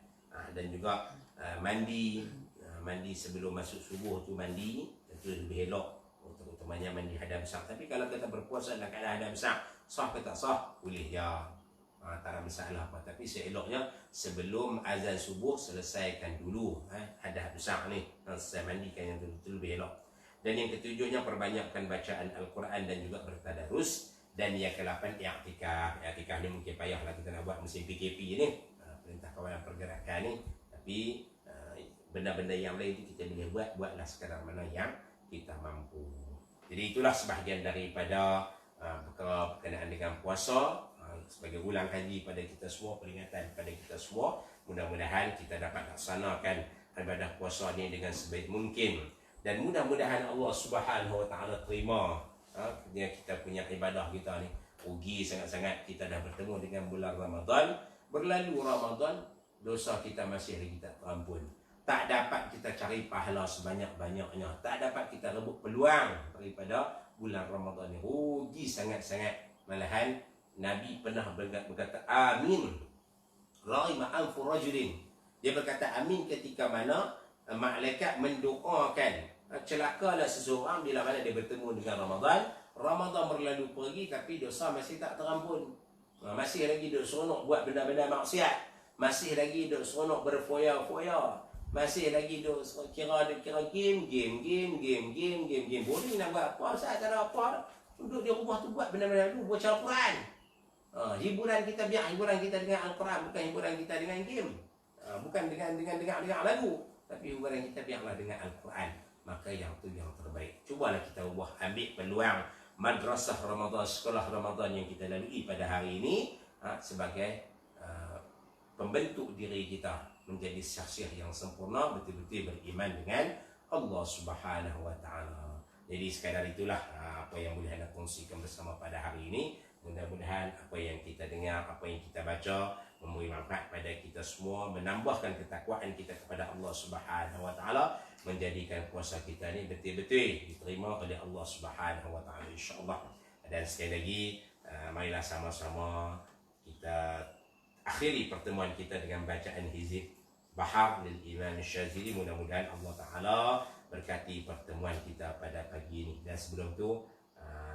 Dan juga mandi sebelum masuk subuh tu mandi, itu lebih elok, terutamanya mandi hadas besar. Tapi kalau kita berpuasa dalam keadaan hadas besar, sah ke tak sah, boleh ya, tak ada masalah apa. Tapi seeloknya sebelum azan subuh selesaikan dulu hadas besar ni, selesai mandikan yang betul lebih elok. Dan yang ketujuhnya, perbanyakkan bacaan Al-Quran dan juga bertadarus. Dan yang ke-8, i'tikaf. I'tikaf ni mungkin payahlah kita nak buat musim PKP ni, Perintah Kawalan Pergerakan ni. Tapi benda-benda yang lain tu kita boleh buatlah sekadar mana yang kita mampu. Jadi itulah sebahagian daripada perkara berkenaan dengan puasa, sebagai ulang kaji pada kita semua, peringatan kepada kita semua. Mudah-mudahan kita dapat laksanakan ibadah puasa ni dengan sebaik mungkin, dan mudah-mudahan Allah Subhanahu Wa Taala terima kita punya ibadah kita ni. Rugi sangat-sangat kita dah bertemu dengan bulan Ramadan. Berlalu Ramadan, dosa kita masih lagi tak terampun. Tak dapat kita cari pahala sebanyak-banyaknya. Tak dapat kita rebut peluang daripada bulan Ramadan ni. Rugi sangat-sangat. Malahan Nabi pernah berkata amin, Rahimah anfu rajulin. Dia berkata amin ketika mana malaikat mendoakan celakalah seseorang bila mana dia bertemu dengan Ramadan. Ramadan berlalu pergi tapi dosa masih tak terampun. Masih lagi duk seronok buat benda-benda maksiat. Masih lagi duk seronok berfoya-foya. Masih lagi duk kira game. Boleh nak buat apa? Saya tak ada apa. Duduk di rumah tu buat benda-benda tu, baca Al-Quran. Hiburan kita biar hiburan kita dengan Al-Quran, bukan hiburan kita dengan game. Bukan dengan lagu, tapi hiburan kita biarlah dengan Al-Quran. Maka yang tu yang terbaik. Cubalah kita ubah, ambil peluang madrasah Ramadan, sekolah Ramadan yang kita lalui pada hari ini sebagai pembentuk diri kita menjadi syakhsiah yang sempurna, betul-betul beriman dengan Allah Subhanahu Wa Taala. Jadi sekadar itulah apa yang boleh anda kongsikan bersama pada hari ini. Mudah-mudahan apa yang kita dengar, apa yang kita baca memberi manfaat pada kita semua, menambahkan ketakwaan kita kepada Allah Subhanahu Wa Taala, menjadikan puasa kita ni betul-betul diterima oleh Allah Subhanahu Wa Taala, insya-Allah. Dan sekali lagi, marilah sama-sama kita akhiri pertemuan kita dengan bacaan hizib Bahar lil Imam Syazili. Mudah-mudahan Allah Taala berkati pertemuan kita pada pagi ini. Dan sebelum tu,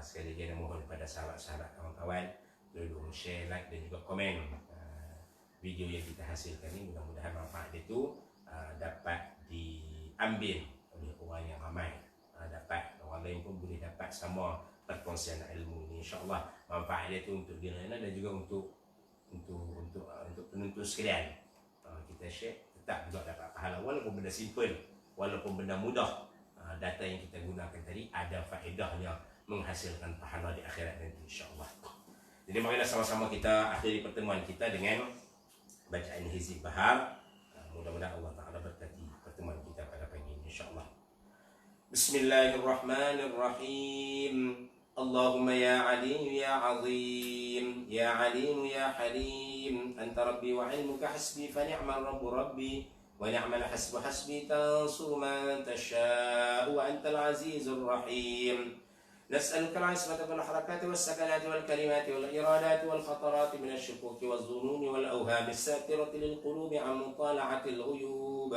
sekali lagi mohon kepada sahabat-sahabat, kawan-kawan, tolong share, like dan juga komen video yang kita hasilkan ini. Mudah-mudahan manfaat itu dapat diambil oleh orang yang ramai, dapat orang lain pun boleh dapat sama perkongsian ilmu ini. InsyaAllah manfaat itu untuk diri anda dan juga untuk penonton sekalian. Kita share, tetap juga dapat pahala, walaupun benda simple, walaupun benda mudah. Data yang kita gunakan tadi ada faedahnya, menghasilkan pahala di akhirat nanti, insyaAllah. Jadi marilah sama-sama kita akhiri pertemuan kita dengan bacaan hizib Bahar. Mudah-mudahan Allah Ta'ala berkati pertemuan kita pada pagi ini, insyaAllah. Bismillahirrahmanirrahim. Allahumma ya alim ya azim, ya alim ya halim, anta rabbi wa ilmuka hasbi, fa ni'mal rabbu rabbi, wa ni'mal hasbu hasbi, tansu man tasha'u, wa antal azizur rahim. نسألك العصمة بالحركات والسكنات والكلمات والإرادات والخطرات من الشكوك والظنون والأوهام الساترة للقلوب عن مطالعة الغيوب.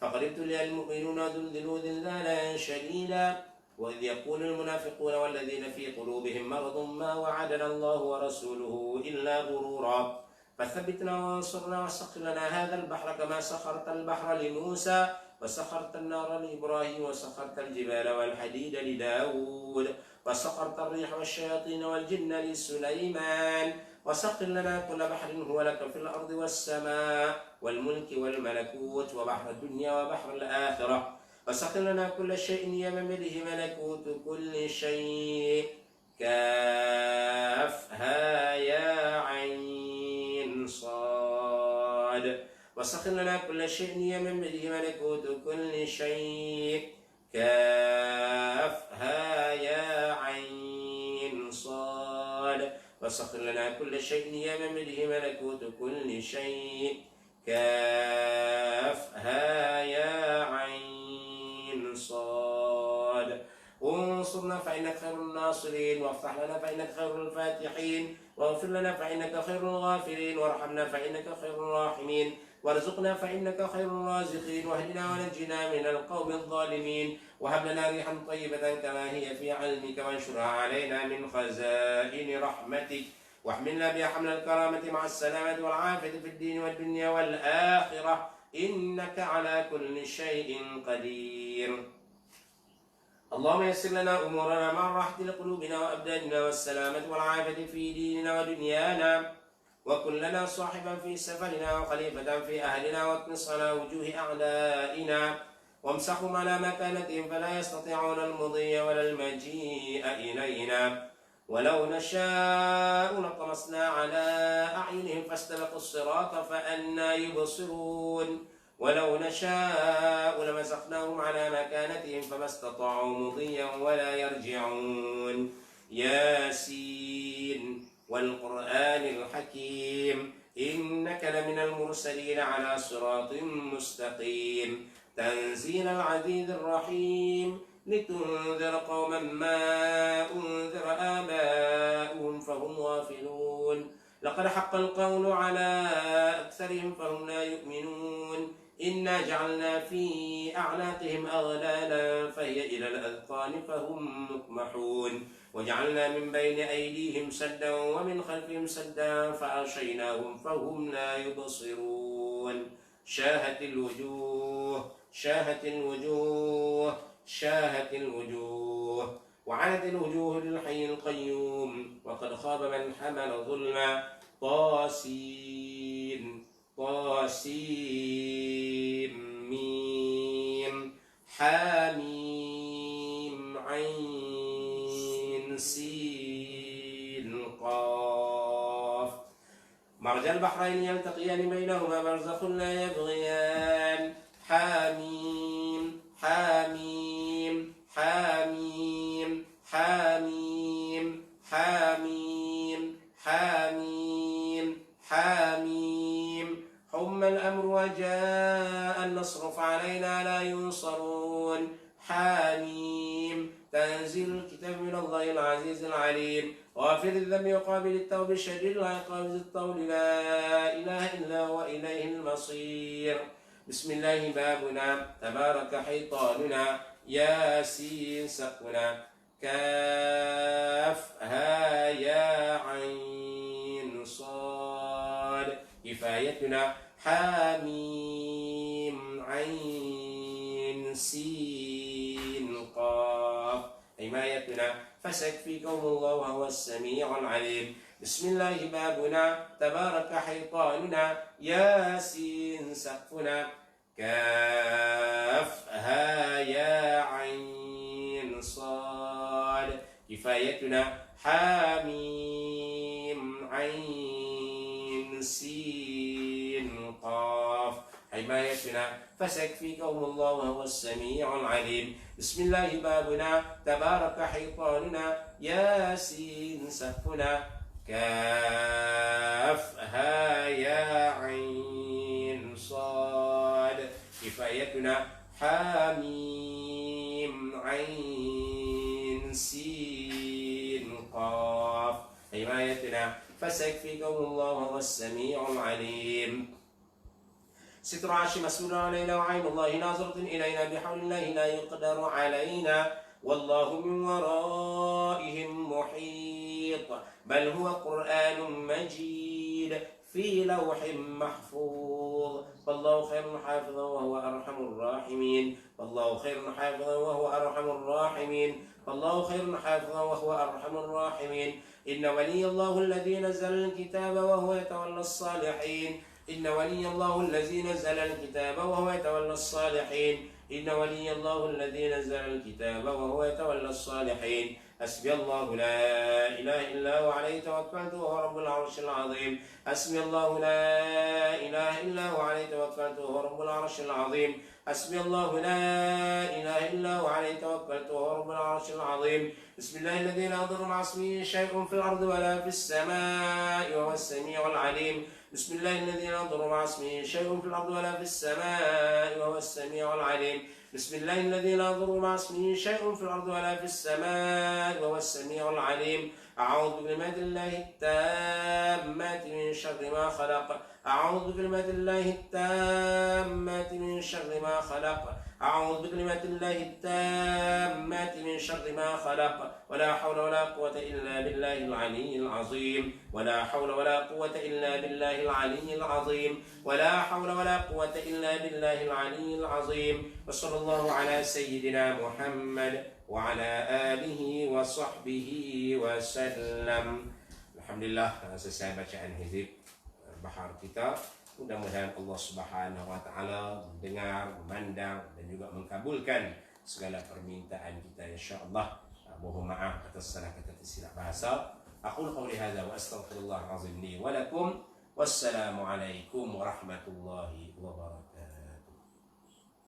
فقد ابتلي المؤمنون ذلذلوا ذلالا شديدا، وإذ يقول المنافقون والذين في قلوبهم مرض ما وعدنا الله ورسوله إلا غرورا فثبتنا وانصرنا وسخر لنا هذا البحر كما سخرت البحر لموسى وسخرت النار لإبراهيم وسخرت الجبال والحديد لداود وسخرت الريح والشياطين والجن لسليمان وسخر لنا كل بحر هو لك في الأرض والسماء والملك والملكوت وبحر الدنيا وبحر الآخرة وسخر لنا كل شيء يممله ملكوت كل شيء كافها يا عين صاد وسخر لنا كل شيء يممله ملكوت كل شيء كافها يا عين صاد وسخر لنا كل شيء يممله ملكوت كل شيء كافها يا عين صاد انصرنا فإنك خير الناصرين وافتح لنا فإنك خير الفاتحين واغفر لنا فإنك خير الغافرين وارحمنا فإنك خير الراحمين وارزقنا فإنك خير الرازقين واهدنا ونجنا من القوم الظالمين وهب لنا ريحا طيبة كما هي في علمك وانشرها علينا من خزائن رحمتك واحملنا بها حمل الكرامة مع السلامة والعافية في الدين والدنيا والآخرة إنك على كل شيء قدير. اللهم يسر لنا أمورنا مع راحة لقلوبنا وأبداننا والسلامة والعافية في ديننا ودنيانا وكن لنا صاحبا في سفرنا وخليفة في أهلنا واطمس على وجوه أعدائنا وامسحهم على مكانتهم فلا يستطيعون المضي ولا المجيء إلينا ولو نشاء لطمسنا على أعينهم فاستبقوا الصراط فأنى يبصرون ولو نشاء لمسخناهم على مكانتهم فما استطاعوا مضيا ولا يرجعون. ياسين والقرآن الحكيم إنك لمن المرسلين على صراط مستقيم تنزيل العزيز الرحيم لتنذر قوما ما أنذر آباؤهم فهم غافلون لقد حق القول على أكثرهم فهم لا يؤمنون إنا جعلنا في أعناقهم أغلالا فهي إلى الأذقان فهم مقمحون وجعلنا من بين أيديهم سدا ومن خلفهم سدا فأغشيناهم فهم لا يبصرون شاهت الوجوه شاهت الوجوه شاهت الوجوه وعنت الوجوه للحي القيوم وقد خاب من حمل ظلما طاسين طاسين ميم حاميم عين سين قاف مرج البحرين يلتقيان بينهما برزخ لا يبغيان حاميم حاميم حاميم حاميم حاميم حاميم حاميم حم الأمر وجاء النصر فعلينا لا ينصرون حاميم تنزيل الكتاب من الله العزيز العليم غافر الذنب وقابل التوب شديد العقاب ذي الطول لا إله إلا هو إليه المصير. بسم الله بابنا تبارك حيطاننا ياسين سقنا كافها يا عين صاد كفايتنا حاميم عين سين قاف حمايتنا فسيكفيكم الله وهو السميع العليم. بسم الله بابنا تبارك حيطاننا ياسين سقفنا كافها يا عين صاد كفايتنا حاميم عين سين قاف حمايتنا فسيكفيكهم الله وهو السميع العليم. بسم الله بابنا تبارك حيطاننا ياسين سقفنا كافها يا عين صاد كفايتنا حاميم عين سين قاف حمايتنا فسيكفيكم الله وهو السميع العليم. ستر عرش مسؤول علينا وعين الله ناظرة إلينا بحول الله لا يقدر علينا والله من ورائهم محيط بل هو قرآن مجيد في لوح محفوظ فالله خير حافظا وهو أرحم الراحمين فالله خير حافظا وهو أرحم الراحمين فالله خير حافظا وهو أرحم الراحمين إن ولي الله الذي نزل الكتاب وهو يتولى الصالحين إن ولي الله الذي نزل الكتاب وهو يتولى الصالحين إن ولي الله الذي نزل الكتاب وهو يتولى الصالحين حسبي الله لا إله إلا هو عليه توكلت وهو رب العرش العظيم حسبي الله لا إله إلا هو عليه توكلت وهو رب العرش العظيم حسبي الله لا إله إلا هو عليه توكلت وهو رب العرش العظيم بسم الله الذي لا يضر مع اسمه شيء في الأرض ولا في السماء وهو السميع العليم بسم الله الذي لا يضر مع اسمه شيء في الأرض ولا في السماء وهو السميع العليم بسم الله الذي لا يضر مع اسمه شيء في الأرض ولا في السماء وهو السميع العليم أعوذ بكلمات الله التامات من شر ما خلق أعوذ بكلمات الله التامات من شر ما خلق أعوذ بكلمات الله التامات من شر ما خلق ولا حول ولا قوة إلا بالله العلي العظيم ولا حول ولا قوة إلا بالله العلي العظيم ولا حول ولا قوة إلا بالله العلي العظيم وصلى الله على سيدنا محمد وعلى آله وصحبه وسلم. Alhamdulillah, selesai bacaan hizib bahar kita. Mudah-mudahan Allah Subhanahu wa taala mendengar, memandang dan juga mengabulkan segala permintaan kita insyaallah. Mohon maaf atas salah kata tersilap bahasa. Aqulu qawli hadza wa astaghfirullah azim li wa lakum. Wassalamu alaikum warahmatullahi wabarakatuh.